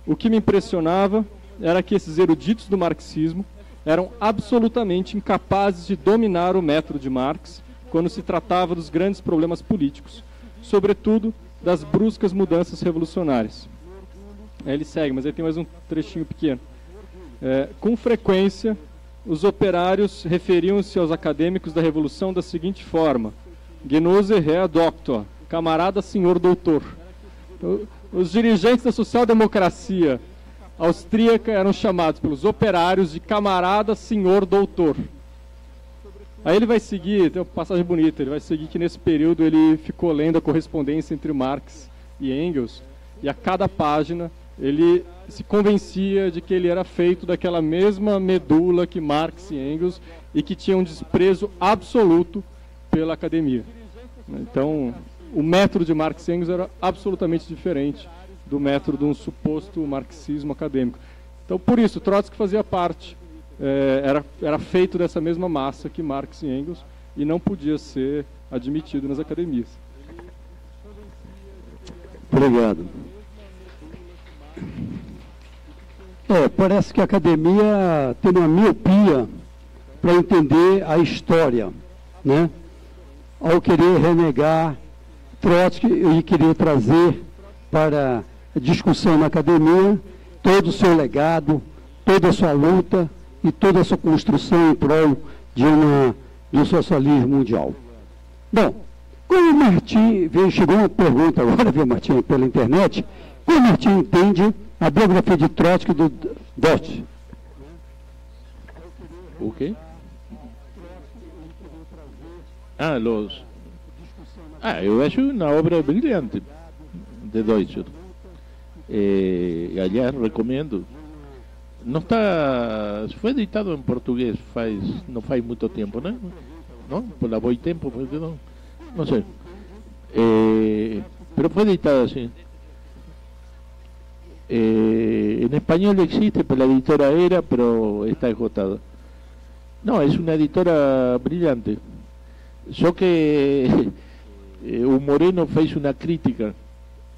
O que me impressionava era que esses eruditos do marxismo eram absolutamente incapazes de dominar o método de Marx quando se tratava dos grandes problemas políticos, sobretudo das bruscas mudanças revolucionárias. Aí ele segue, mas aí tem mais um trechinho pequeno. Com frequência, os operários referiam-se aos acadêmicos da Revolução da seguinte forma: Genosse Herr Doktor, camarada senhor doutor. Os dirigentes da social-democracia austríaca eram chamados pelos operários de camarada senhor doutor. Aí ele vai seguir, tem uma passagem bonita, ele vai seguir que nesse período ele ficou lendo a correspondência entre Marx e Engels, e a cada página ele se convencia de que ele era feito daquela mesma medula que Marx e Engels e que tinha um desprezo absoluto pela academia. Então, o método de Marx e Engels era absolutamente diferente do método de um suposto marxismo acadêmico. Então, por isso, Trotsky fazia parte, era feito dessa mesma massa que Marx e Engels e não podia ser admitido nas academias. Obrigado. Parece que a academia tem uma miopia para entender a história, né? Ao querer renegar Trotsky e querer trazer para a discussão na academia todo o seu legado, toda a sua luta e toda a sua construção em prol de um socialismo mundial. Bom, como o Martim, chegou uma pergunta agora, viu, Martim, pela internet, como o Martim entende a biografia de Trotsky do Dort? ¿O qué? Yo acho una obra brillante de Deutscher. Aliás, recomiendo. No está, fue editado en portugués, no faz mucho tiempo, ¿no? ¿No? Por la Boitempo, no sé. Pero fue editado así. En español existe, pero la editora era, pero está agotada. No, es una editora brillante. Yo que un Moreno fez una crítica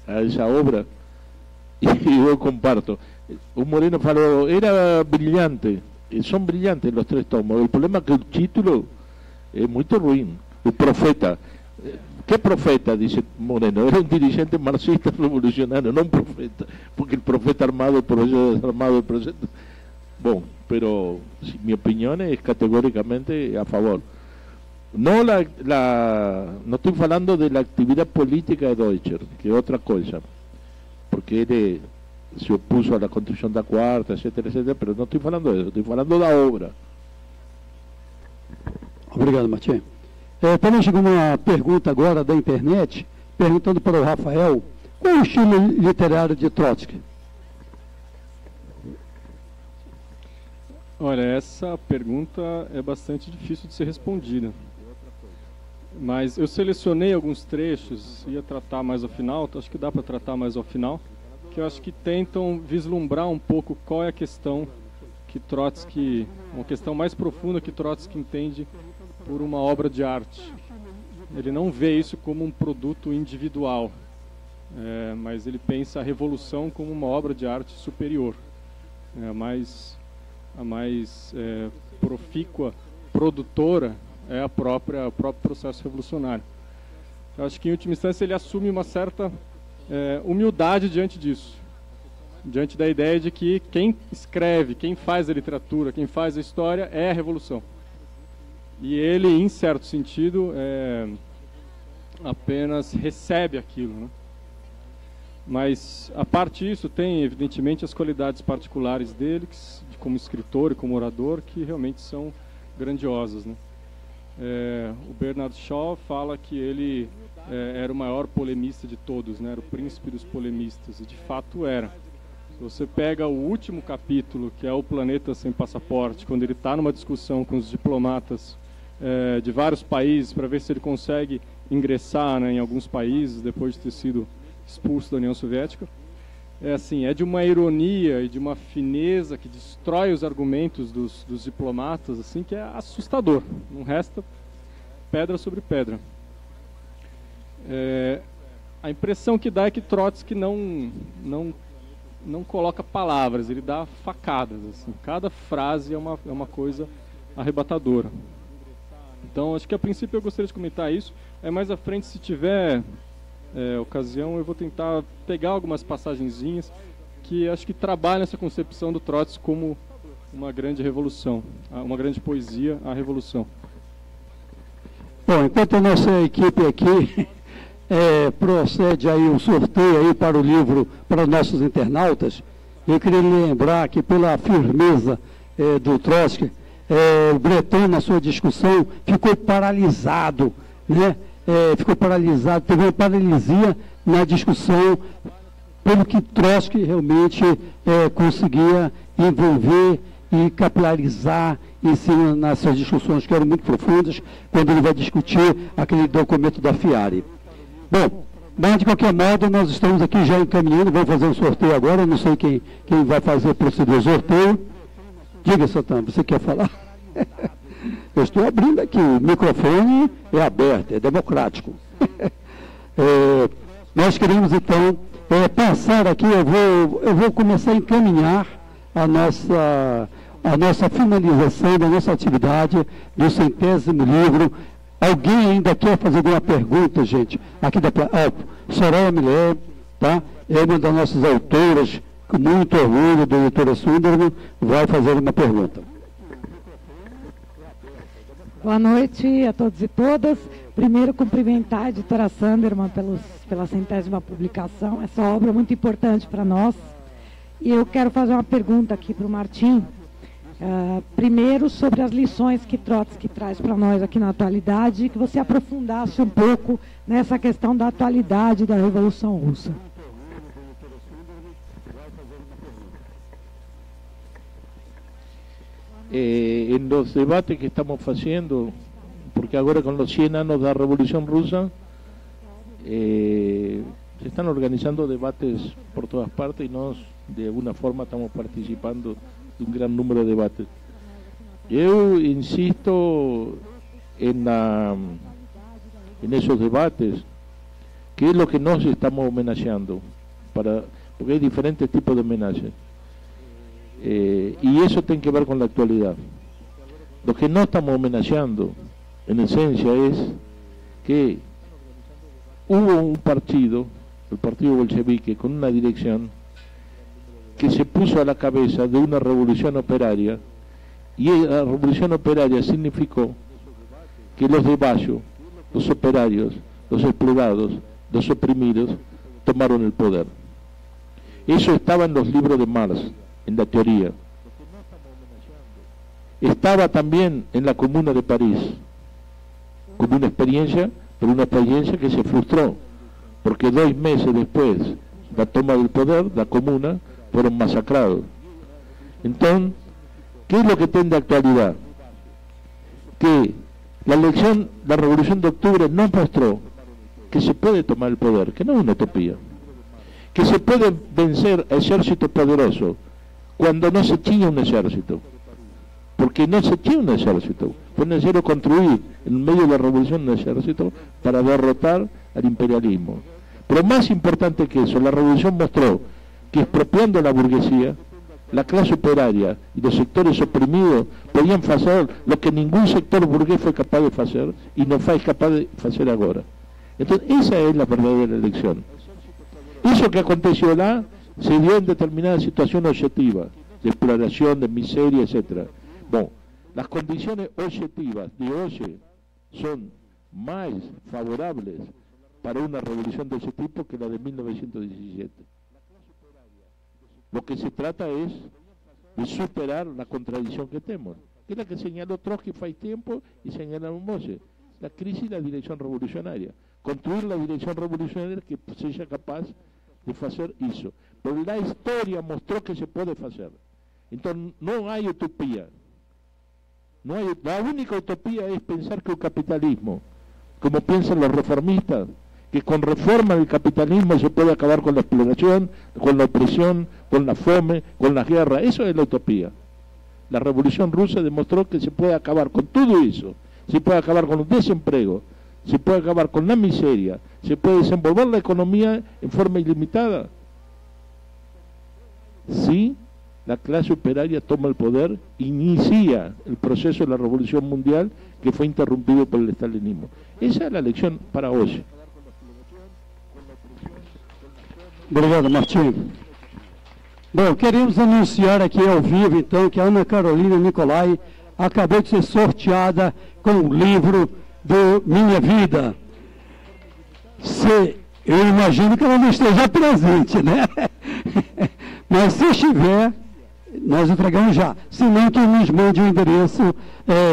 a esa obra y yo comparto. Un Moreno falou, era brillante, son brillantes los tres tomos. El problema es que el título es muy ruin. El profeta. ¿Qué profeta? Dice Moreno. Era un dirigente marxista revolucionario, no un profeta, porque el profeta armado, el proceso desarmado, el proceso... Bueno, pero mi opinión es categóricamente a favor. No no estoy hablando de la actividad política de Deutscher, que es otra cosa, porque él se opuso a la construcción de la cuarta, etcétera, etcétera, pero no estoy hablando de eso, estoy hablando de la obra. Obrigado, Martim. Também chegou uma pergunta agora da internet, perguntando para o Rafael, qual é o estilo literário de Trotsky? Olha, essa pergunta é bastante difícil de ser respondida. Mas eu selecionei alguns trechos, ia tratar mais ao final, acho que dá para tratar mais ao final, que eu acho que tentam vislumbrar um pouco qual é a questão que Trotsky, uma questão mais profunda que Trotsky entende por uma obra de arte. Ele não vê isso como um produto individual, mas ele pensa a revolução como uma obra de arte superior, a mais profícua produtora é o próprio processo revolucionário. Eu acho que, em última instância, ele assume uma certa humildade diante disso, diante da ideia de que quem escreve, quem faz a literatura, quem faz a história é a revolução. E ele, em certo sentido, apenas recebe aquilo, né? Mas, a parte disso, tem, evidentemente, as qualidades particulares dele, como escritor e como orador, que realmente são grandiosas, né? O Bernard Shaw fala que ele era o maior polemista de todos, né? Era o príncipe dos polemistas, e de fato era. Se você pega o último capítulo, que é o Planeta Sem Passaporte, quando ele está numa discussão com os diplomatas de vários países para ver se ele consegue ingressar, né, em alguns países depois de ter sido expulso da União Soviética, é de uma ironia e de uma fineza que destrói os argumentos dos diplomatas, assim, que é assustador. Não resta pedra sobre pedra. A impressão que dá é que Trotsky não coloca palavras, ele dá facadas, assim. Cada frase é uma coisa arrebatadora. Então, acho que a princípio eu gostaria de comentar isso. Mais à frente, se tiver ocasião, eu vou tentar pegar algumas passagenzinhas que acho que trabalham essa concepção do Trotsky como uma grande revolução, uma grande poesia, a revolução. Bom, enquanto a nossa equipe aqui procede aí um sorteio aí para o livro para os nossos internautas, eu queria lembrar que pela firmeza do Trotsky, o Breton, na sua discussão, ficou paralisado, né? Ficou paralisado, teve uma paralisia na discussão, pelo que Trotsky realmente conseguia envolver e capilarizar em cima nas suas discussões, que eram muito profundas, quando ele vai discutir aquele documento da FIARE. Bom, mas de qualquer modo, nós estamos aqui já encaminhando, vamos fazer um sorteio agora, não sei quem vai fazer proceder o sorteio. Diga, Santana, você quer falar? Eu estou abrindo aqui, o microfone é aberto, é democrático. Nós queremos, então, passar aqui, eu vou começar a encaminhar a nossa finalização da nossa atividade do 100º livro. Alguém ainda quer fazer alguma pergunta, gente? Aqui da Soraya Milé, tá? É uma das nossas autoras, com muito orgulho, da doutora Sunderman, vai fazer uma pergunta. Boa noite a todos e todas. Primeiro, cumprimentar a editora Sunderman pela 100ª publicação. Essa obra é muito importante para nós. E eu quero fazer uma pergunta aqui para o Martim. Primeiro, sobre as lições que Trotsky traz para nós aqui na atualidade, e que você aprofundasse um pouco nessa questão da atualidade da Revolução Russa. En los debates que estamos haciendo, porque ahora con los 100 años de la Revolución Rusa, se están organizando debates por todas partes y nosotros de alguna forma estamos participando de un gran número de debates. Yo insisto en esos debates, que es lo que nos estamos homenajeando, porque hay diferentes tipos de homenajes. Y eso tiene que ver con la actualidad. Lo que no estamos homenajeando, en esencia, es que hubo un partido, el partido bolchevique, con una dirección que se puso a la cabeza de una revolución operaria, y la revolución operaria significó que los de Bayo, los operarios, los explotados, los oprimidos, tomaron el poder. Eso estaba en los libros de Marx, en la teoría. Estaba también en la Comuna de París, como una experiencia, pero una experiencia que se frustró, porque 2 meses después de la toma del poder, la Comuna, fueron masacrados. Entonces, ¿Qué es lo que tiene de actualidad? Que la Revolución de Octubre nos mostró que se puede tomar el poder, que no es una utopía, que se puede vencer a ejércitos poderosos cuando no se chilla un ejército, porque no se chilla un ejército, fue necesario construir en medio de la revolución un ejército para derrotar al imperialismo. Pero más importante que eso, la revolución mostró que expropiando la burguesía, la clase operaria y los sectores oprimidos podían hacer lo que ningún sector burgués fue capaz de hacer y no fue capaz de hacer ahora. Entonces esa es la verdadera elección. Eso que aconteció lá se dio en determinada situación objetiva, de exploración, de miseria, etc. Bueno, las condiciones objetivas de hoy son más favorables para una revolución de ese tipo que la de 1917. Lo que se trata es de superar la contradicción que tenemos, que es la que señaló Trotsky hace tiempo y señalamos Mose, la crisis de la dirección revolucionaria. Construir la dirección revolucionaria que sea capaz de hacer eso. Pero la historia mostró que se puede hacer. Entonces no hay utopía. La única utopía es pensar que el capitalismo, como piensan los reformistas, que con reforma del capitalismo se puede acabar con la exploración, con la opresión, con la fome, con la guerra. Eso es la utopía. La Revolución Rusa demostró que se puede acabar con todo eso. Se puede acabar con el desempleo, se puede acabar con la miseria, se puede desenvolver la economía en forma ilimitada. Si la clase operaria toma el poder, inicia el proceso de la Revolución Mundial que fue interrumpido por el estalinismo. Esa es la lección para hoy. Obrigado, Martim. Bom, queremos anunciar aqui ao vivo, então, que a Ana Carolina Nicolai acabou de ser sorteada com o livro do Minha Vida. Eu imagino que ela não esteja presente, né? Mas se estiver, nós entregamos já. Se não, que nos mande o endereço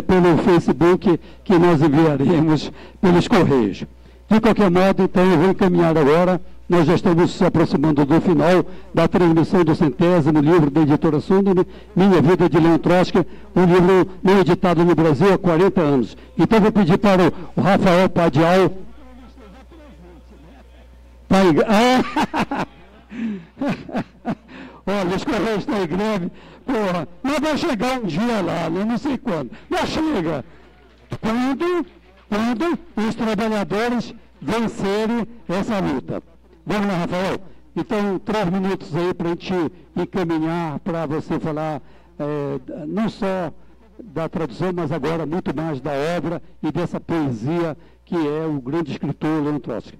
pelo Facebook, que nós enviaremos pelos correios. De qualquer modo, então, eu vou encaminhar agora. Nós já estamos se aproximando do final da transmissão do 100º livro da editora Sunderman, Minha Vida, de Leon Trotsky, um livro não editado no Brasil há 40 anos. Então vou pedir para o Rafael Padial. Olha, os Correios estão em greve, porra, mas vai chegar um dia lá, né? Não sei quando, mas chega. Quando os trabalhadores vencerem essa luta. Vamos lá, Rafael. Então, 3 minutos aí para a gente encaminhar para você falar não só da tradução, mas agora muito mais da obra e dessa poesia que é o grande escritor Leon Trotsky.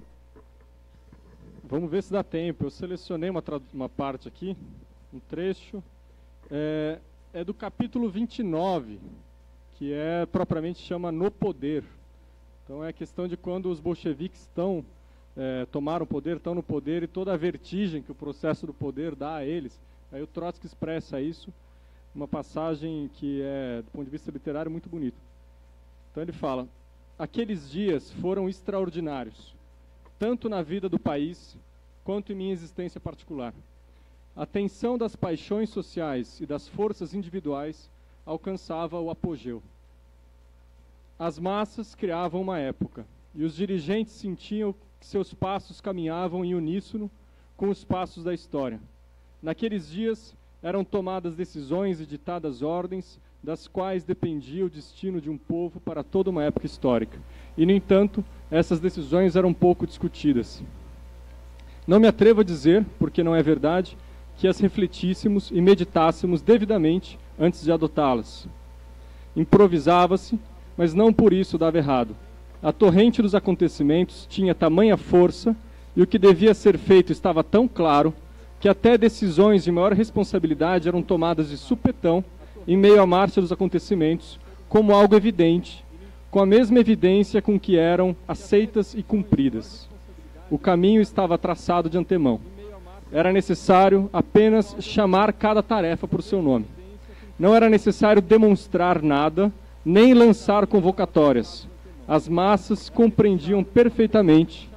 Vamos ver se dá tempo. Eu selecionei uma parte aqui, um trecho. É do capítulo 29, que propriamente chama No Poder. Então é a questão de quando os bolcheviques tomaram o poder, estão no poder, e toda a vertigem que o processo do poder dá a eles. Aí o Trotsky expressa isso, uma passagem que é, do ponto de vista literário, muito bonita. Então ele fala: aqueles dias foram extraordinários, tanto na vida do país, quanto em minha existência particular. A tensão das paixões sociais e das forças individuais alcançava o apogeu. As massas criavam uma época, e os dirigentes sentiam que seus passos caminhavam em uníssono com os passos da história. Naqueles dias eram tomadas decisões e ditadas ordens das quais dependia o destino de um povo para toda uma época histórica. E, no entanto, essas decisões eram pouco discutidas. Não me atrevo a dizer, porque não é verdade, que as refletíssemos e meditássemos devidamente antes de adotá-las. Improvisava-se, mas não por isso dava errado. A torrente dos acontecimentos tinha tamanha força e o que devia ser feito estava tão claro que até decisões de maior responsabilidade eram tomadas de supetão em meio à marcha dos acontecimentos como algo evidente, com a mesma evidência com que eram aceitas e cumpridas. O caminho estava traçado de antemão. Era necessário apenas chamar cada tarefa por seu nome. Não era necessário demonstrar nada, nem lançar convocatórias. As massas compreendiam perfeitamente,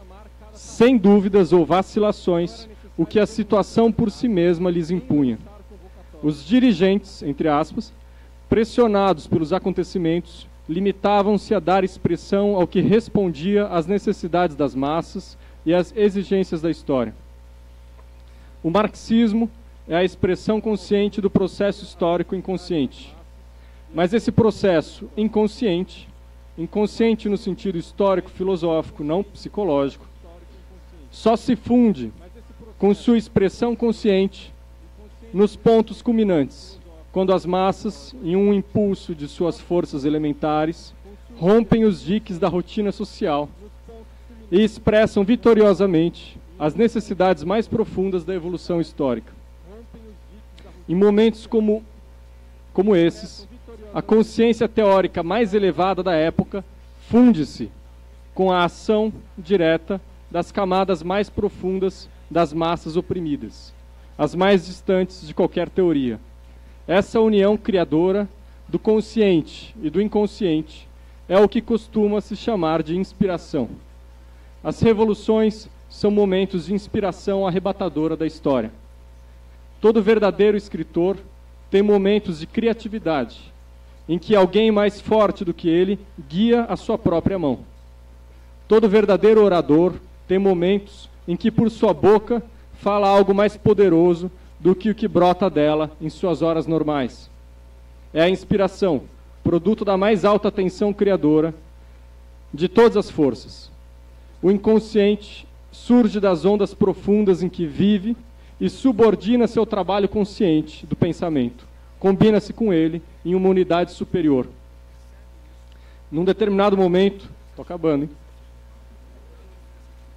sem dúvidas ou vacilações, o que a situação por si mesma lhes impunha. Os dirigentes, entre aspas, pressionados pelos acontecimentos, limitavam-se a dar expressão ao que respondia às necessidades das massas e às exigências da história. O marxismo é a expressão consciente do processo histórico inconsciente. Mas esse processo inconsciente, inconsciente no sentido histórico-filosófico, não psicológico, só se funde com sua expressão consciente nos pontos culminantes, quando as massas, em um impulso de suas forças elementares, rompem os diques da rotina social e expressam vitoriosamente as necessidades mais profundas da evolução histórica. Em momentos como esses, a consciência teórica mais elevada da época funde-se com a ação direta das camadas mais profundas das massas oprimidas, as mais distantes de qualquer teoria. Essa união criadora do consciente e do inconsciente é o que costuma se chamar de inspiração. As revoluções são momentos de inspiração arrebatadora da história. Todo verdadeiro escritor tem momentos de criatividade, em que alguém mais forte do que ele guia a sua própria mão. Todo verdadeiro orador tem momentos em que por sua boca fala algo mais poderoso do que o que brota dela em suas horas normais. É a inspiração, produto da mais alta tensão criadora de todas as forças. O inconsciente surge das ondas profundas em que vive e subordina seu trabalho consciente do pensamento. Combina-se com ele em uma unidade superior. Num determinado momento, estou acabando, hein?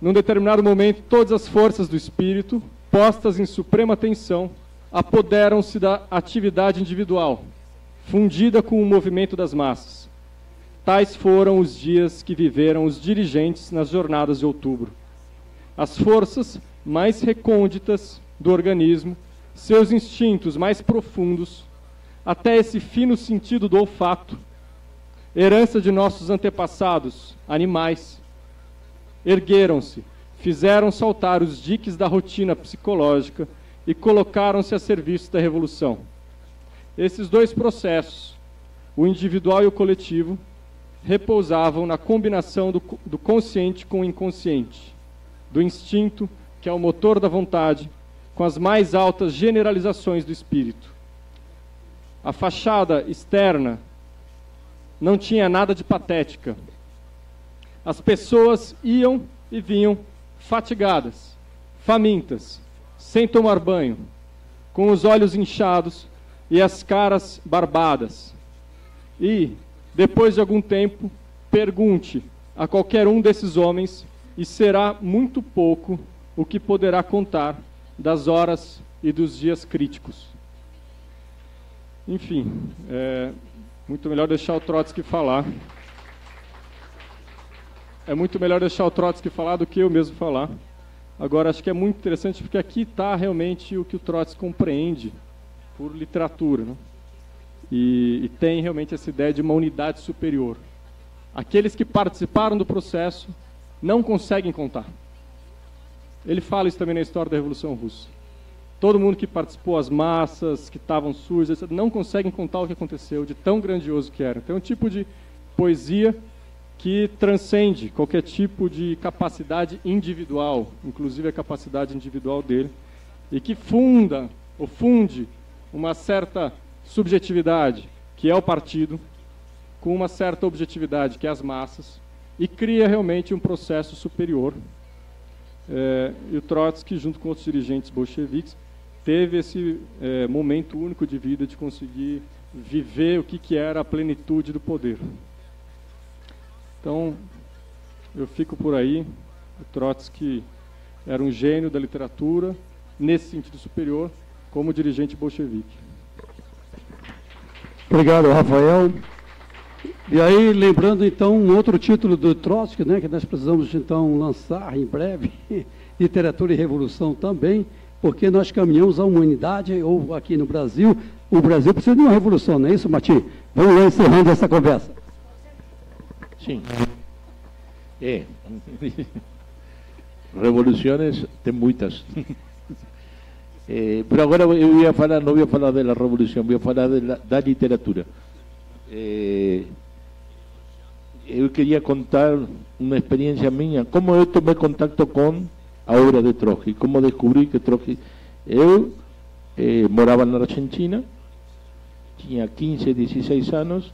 Num determinado momento, todas as forças do espírito, postas em suprema tensão, apoderam-se da atividade individual, fundida com o movimento das massas. Tais foram os dias que viveram os dirigentes nas jornadas de outubro. As forças mais recônditas do organismo, seus instintos mais profundos, até esse fino sentido do olfato, herança de nossos antepassados, animais, ergueram-se, fizeram saltar os diques da rotina psicológica e colocaram-se a serviço da revolução. Esses dois processos, o individual e o coletivo, repousavam na combinação do consciente com o inconsciente, do instinto, que é o motor da vontade, com as mais altas generalizações do espírito. A fachada externa não tinha nada de patética. As pessoas iam e vinham fatigadas, famintas, sem tomar banho, com os olhos inchados e as caras barbadas. E, depois de algum tempo, pergunte a qualquer um desses homens e será muito pouco o que poderá contar das horas e dos dias críticos. Enfim, é muito melhor deixar o Trotsky falar. É muito melhor deixar o Trotsky falar do que eu mesmo falar. Agora, acho que é muito interessante porque aqui está realmente o que o Trotsky compreende por literatura, né? E tem realmente essa ideia de uma unidade superior. Aqueles que participaram do processo não conseguem contar. Ele fala isso também na história da Revolução Russa. Todo mundo que participou, as massas que estavam sujas, não conseguem contar o que aconteceu, de tão grandioso que era. Então é um tipo de poesia que transcende qualquer tipo de capacidade individual, inclusive a capacidade individual dele, e que funde uma certa subjetividade, que é o partido, com uma certa objetividade, que é as massas, e cria realmente um processo superior. E o Trotsky, junto com outros dirigentes bolcheviques, teve esse momento único de vida de conseguir viver o que era a plenitude do poder. Então, eu fico por aí. O Trotsky era um gênio da literatura, nesse sentido superior, como dirigente bolchevique. Obrigado, Rafael. E aí, lembrando então um outro título do Trotsky, né, que nós precisamos então lançar em breve, Literatura e Revolução também, porque nós caminhamos a humanidade, ou aqui no Brasil, o Brasil precisa de uma revolução, não é isso, Martim? Vamos lá encerrando essa conversa. Sim. Revoluções tem muitas. Pero agora eu ia falar, não ia falar da revolução, ia falar da literatura. eu queria contar uma experiência minha, como eu tomei contato com a obra de Trotsky, como descobri que Trotsky... Eu morava na Argentina, tinha 15, 16 anos,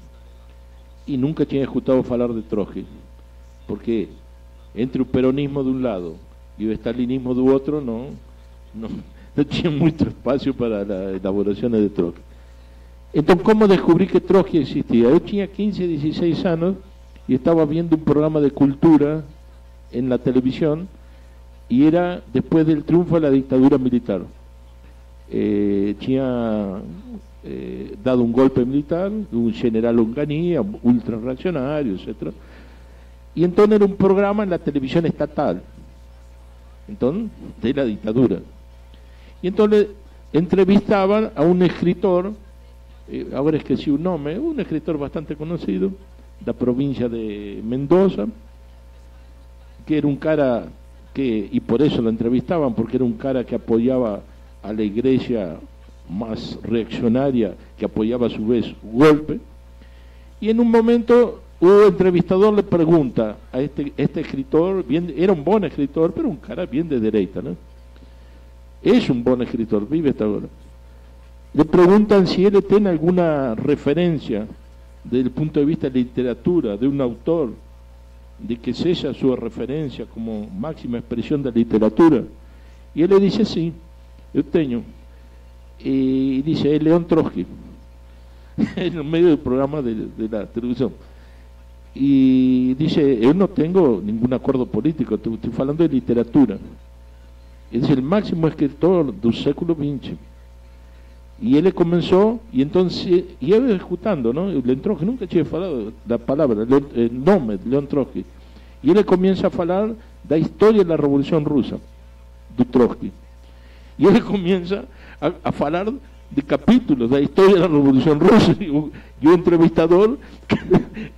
e nunca tinha escutado falar de Trotsky, porque entre o peronismo de um lado e o stalinismo do outro não tinha muito espaço para a elaboração de Trotsky. Então, como descobri que Trotsky existia? Eu tinha 15, 16 anos y estaba viendo un programa de cultura en la televisión y era después del triunfo de la dictadura militar. Tinha dado un golpe militar, un general Onganía, ultra reaccionario, etc. Y entonces era un programa en la televisión estatal, entonces de la dictadura. Y entonces entrevistaban a un escritor, ahora esqueci un nombre, un escritor bastante conocido, da provincia de Mendoza, que era un cara que, y por eso lo entrevistaban, porque era un cara que apoyaba a la iglesia más reaccionaria, que apoyaba a su vez golpe, y en un momento un entrevistador le pregunta a este escritor, bien, era un buen escritor, pero un cara bien de derecha, ¿no? Es un buen escritor, vive hasta ahora. Le preguntan si él tiene alguna referencia desde el punto de vista de literatura, de un autor, de que sea su referencia como máxima expresión de literatura. Y él le dice, sí, yo tengo. Y dice, es León Trotsky, en el medio del programa de la televisión. Y dice, yo no tengo ningún acuerdo político, estoy hablando de literatura. Es el máximo escritor del século XX. Y él comenzó, y entonces, y él escuchando, ¿no? León Trotsky, nunca tinha falado la palabra, el nombre de León Trotsky. Y él comienza a hablar de la historia de la Revolución Rusa, de Trotsky. Y él comienza a hablar de capítulos de la historia de la Revolución Rusa. Y un entrevistador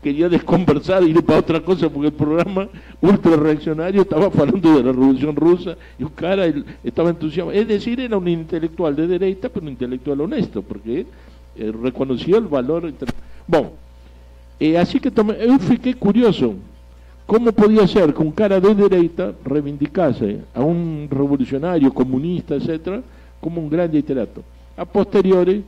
quería desconversar, ir para otra cosa, porque el programa ultra reaccionario estaba hablando de la Revolución Rusa, y un cara estaba entusiasmado. Es decir, era un intelectual de derecha, pero un intelectual honesto, porque reconoció el valor. Bueno, así que yo fiquei curioso, ¿cómo podía ser que un cara de derecha reivindicase a un revolucionario, comunista, etcétera, como un gran literato? A posteriori,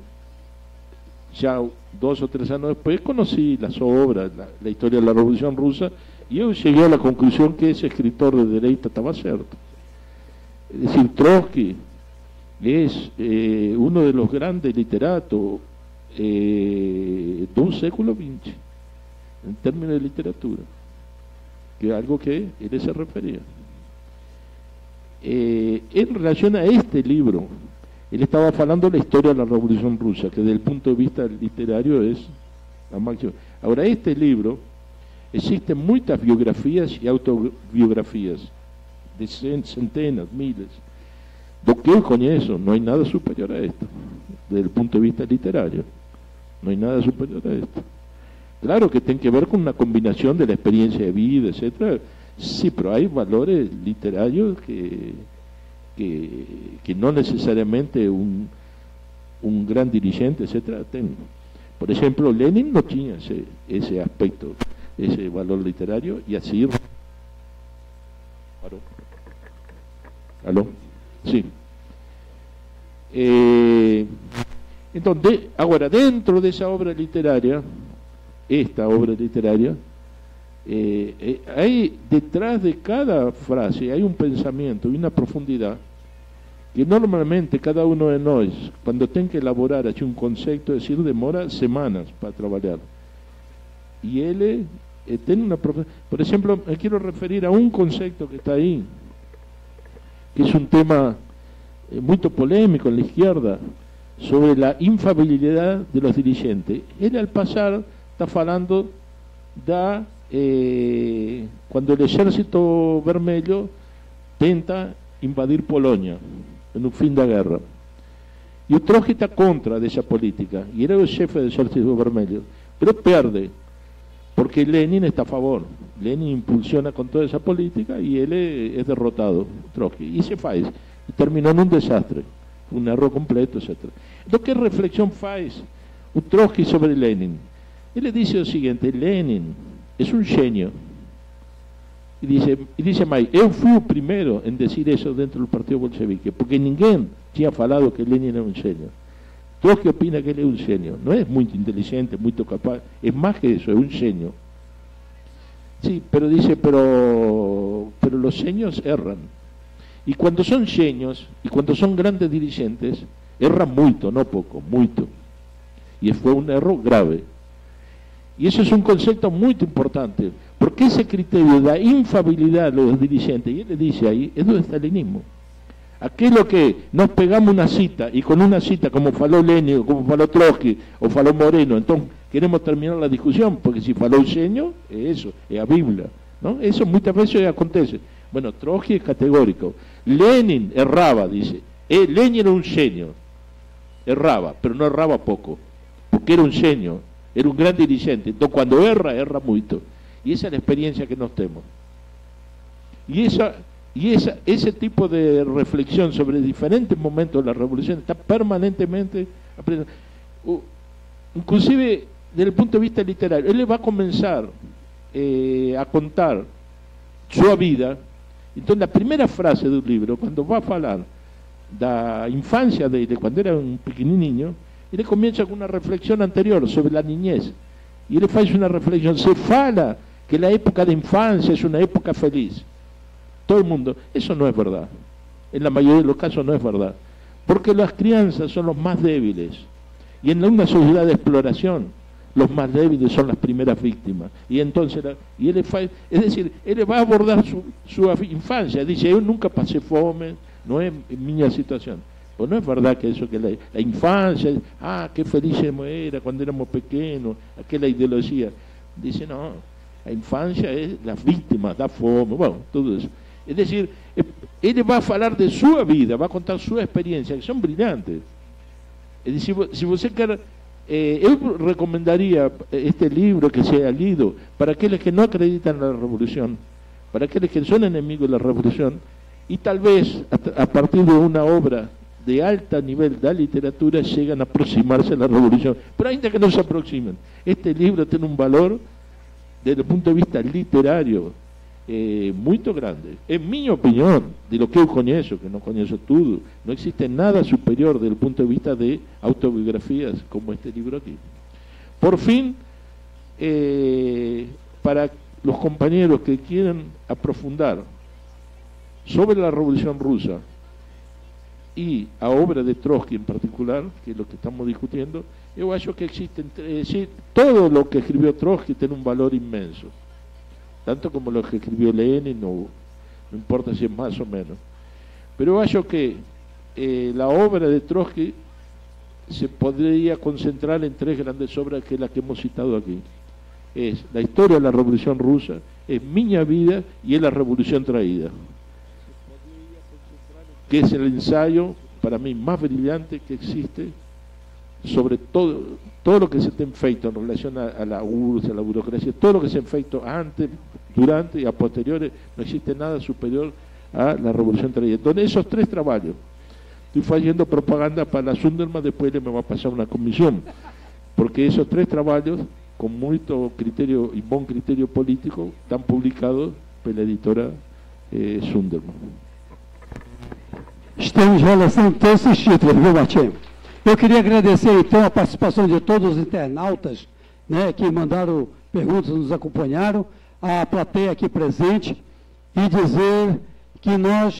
ya 2 o 3 años después, conocí las obras, la historia de la Revolución Rusa, y yo llegué a la conclusión que ese escritor de derecha estaba cierto. Es decir, Trotsky es uno de los grandes literatos de un século XX, en términos de literatura, que es algo que él se refería. En relación a este libro, él estaba hablando de la historia de la Revolución Rusa, que desde el punto de vista literario es la máxima. Ahora, este libro, existen muchas biografías y autobiografías, de centenas, miles. Lo que yo conozco, no hay nada superior a esto, desde el punto de vista literario. No hay nada superior a esto. Claro que tiene que ver con una combinación de la experiencia de vida, etcétera. Sí, pero hay valores literarios que no necesariamente un gran dirigente, etcétera, tiene. Por ejemplo, Lenin no tenía ese aspecto, ese valor literario, y así... ¿Aló? Sí. Entonces, ahora, dentro de esa obra literaria, esta obra literaria, hay detrás de cada frase hay un pensamiento y una profundidad que normalmente cada uno de nosotros, cuando tiene que elaborar así un concepto, es decir, demora semanas para trabajar. Y él tiene una profundidad. Por ejemplo, me quiero referir a un concepto que está ahí, que es un tema muy polémico en la izquierda, sobre la infalibilidad de los dirigentes. Él al pasar está hablando de cuando el ejército vermelho tenta invadir Polonia en un fin de guerra. Y Trotsky está contra de esa política, y era el jefe del ejército vermelho, pero pierde, porque Lenin está a favor. Lenin impulsiona con toda esa política y él es derrotado, Trotsky, y se faz, y terminó en un desastre, un error completo, etc. Entonces, ¿qué reflexión faz o Trotsky sobre Lenin? Ele dice o seguinte: Lenin é um gênio. E dice mais, eu fui o primeiro em dizer isso dentro do Partido Bolchevique, porque ninguém tinha falado que Lenin era um gênio. Trotsky opina que ele é um gênio. Não é muito inteligente, muito capaz, é mais que isso, é um gênio. Sí, pero dice, pero los genios erran. Y cuando son genios, y cuando son grandes dirigentes, erran mucho, no poco, mucho. Y fue un error grave. Y eso es un concepto muy importante, porque ese criterio de infabilidad de los dirigentes, y él le dice ahí, es do estalinismo. Aquello que nos pegamos una cita, y con una cita, como faló Lenin, o como faló Trotsky, o faló Moreno, entonces queremos terminar la discusión, porque si faló un genio, es eso, es a Biblia, ¿no? Eso muchas veces acontece. Bueno, Trotsky es categórico. Lenin erraba, dice. Lenin era un genio, erraba, pero no erraba poco, porque era un genio, era un gran dirigente. Entonces cuando erra, erra mucho. Y esa es la experiencia que nos tenemos. Y ese tipo de reflexión sobre diferentes momentos de la revolución está permanentemente aprendiendo. Inclusive desde el punto de vista literario, él va a comenzar a contar su vida. Entonces la primera frase del libro, cuando va a hablar de la infancia de él, cuando era un pequeño, él comienza con una reflexión anterior sobre la niñez. Y él hace una reflexión, se fala que la época de infancia es una época feliz. Todo el mundo, eso no es verdad. En la mayoría de los casos no es verdad. Porque las crianzas son los más débiles. Y en una sociedad de exploración, los más débiles son las primeras víctimas. Y entonces, es decir, él va a abordar su infancia. Dice, yo nunca pasé fome, no es mi situación. Pues no es verdad que eso, que la infancia, qué feliz era cuando éramos pequeños, aquella ideología. Dice, no, la infancia es las víctimas, da fome, bueno, todo eso. Es decir, él va a hablar de su vida, va a contar su experiencia, que son brillantes. Es decir, si usted quiere, yo recomendaría este libro que sea leído para aquellos que no acreditan en la revolución, para aquellos que son enemigos de la revolución, y tal vez a partir de una obra de alto nivel de literatura llegan a aproximarse a la revolución, pero ainda que no se aproximen, este libro tiene un valor desde el punto de vista literario muy grande. En mi opinión, de lo que yo conozco, que no conozco todo, no existe nada superior desde el punto de vista de autobiografías como este libro aquí. Por fin, para los compañeros que quieran aprofundar sobre la Revolución Rusa y a obra de Trotsky en particular, que es lo que estamos discutiendo, yo creo que existen, todo lo que escribió Trotsky tiene un valor inmenso, tanto como lo que escribió Lenin, no importa si es más o menos. Pero yo creo que la obra de Trotsky se podría concentrar en tres grandes obras, que es la que hemos citado aquí. Es la historia de la Revolución Rusa, es mi vida y es la Revolución Traída, que es el ensayo para mí más brillante que existe sobre todo lo que se ha feito en relación a la URSS, a la burocracia, todo lo que se ha feito antes, durante y a posteriores, no existe nada superior a la Revolución Traída. Entonces esos tres trabajos, estoy haciendo propaganda para la Sunderman, después me va a pasar una comisión, porque esos tres trabajos, con mucho criterio y buen criterio político, están publicados por la editora Sunderman. Estamos relacionando todos esses títulos, viu, Martinho? Eu queria agradecer, então, a participação de todos os internautas, né, que mandaram perguntas, nos acompanharam, a plateia aqui presente, e dizer que nós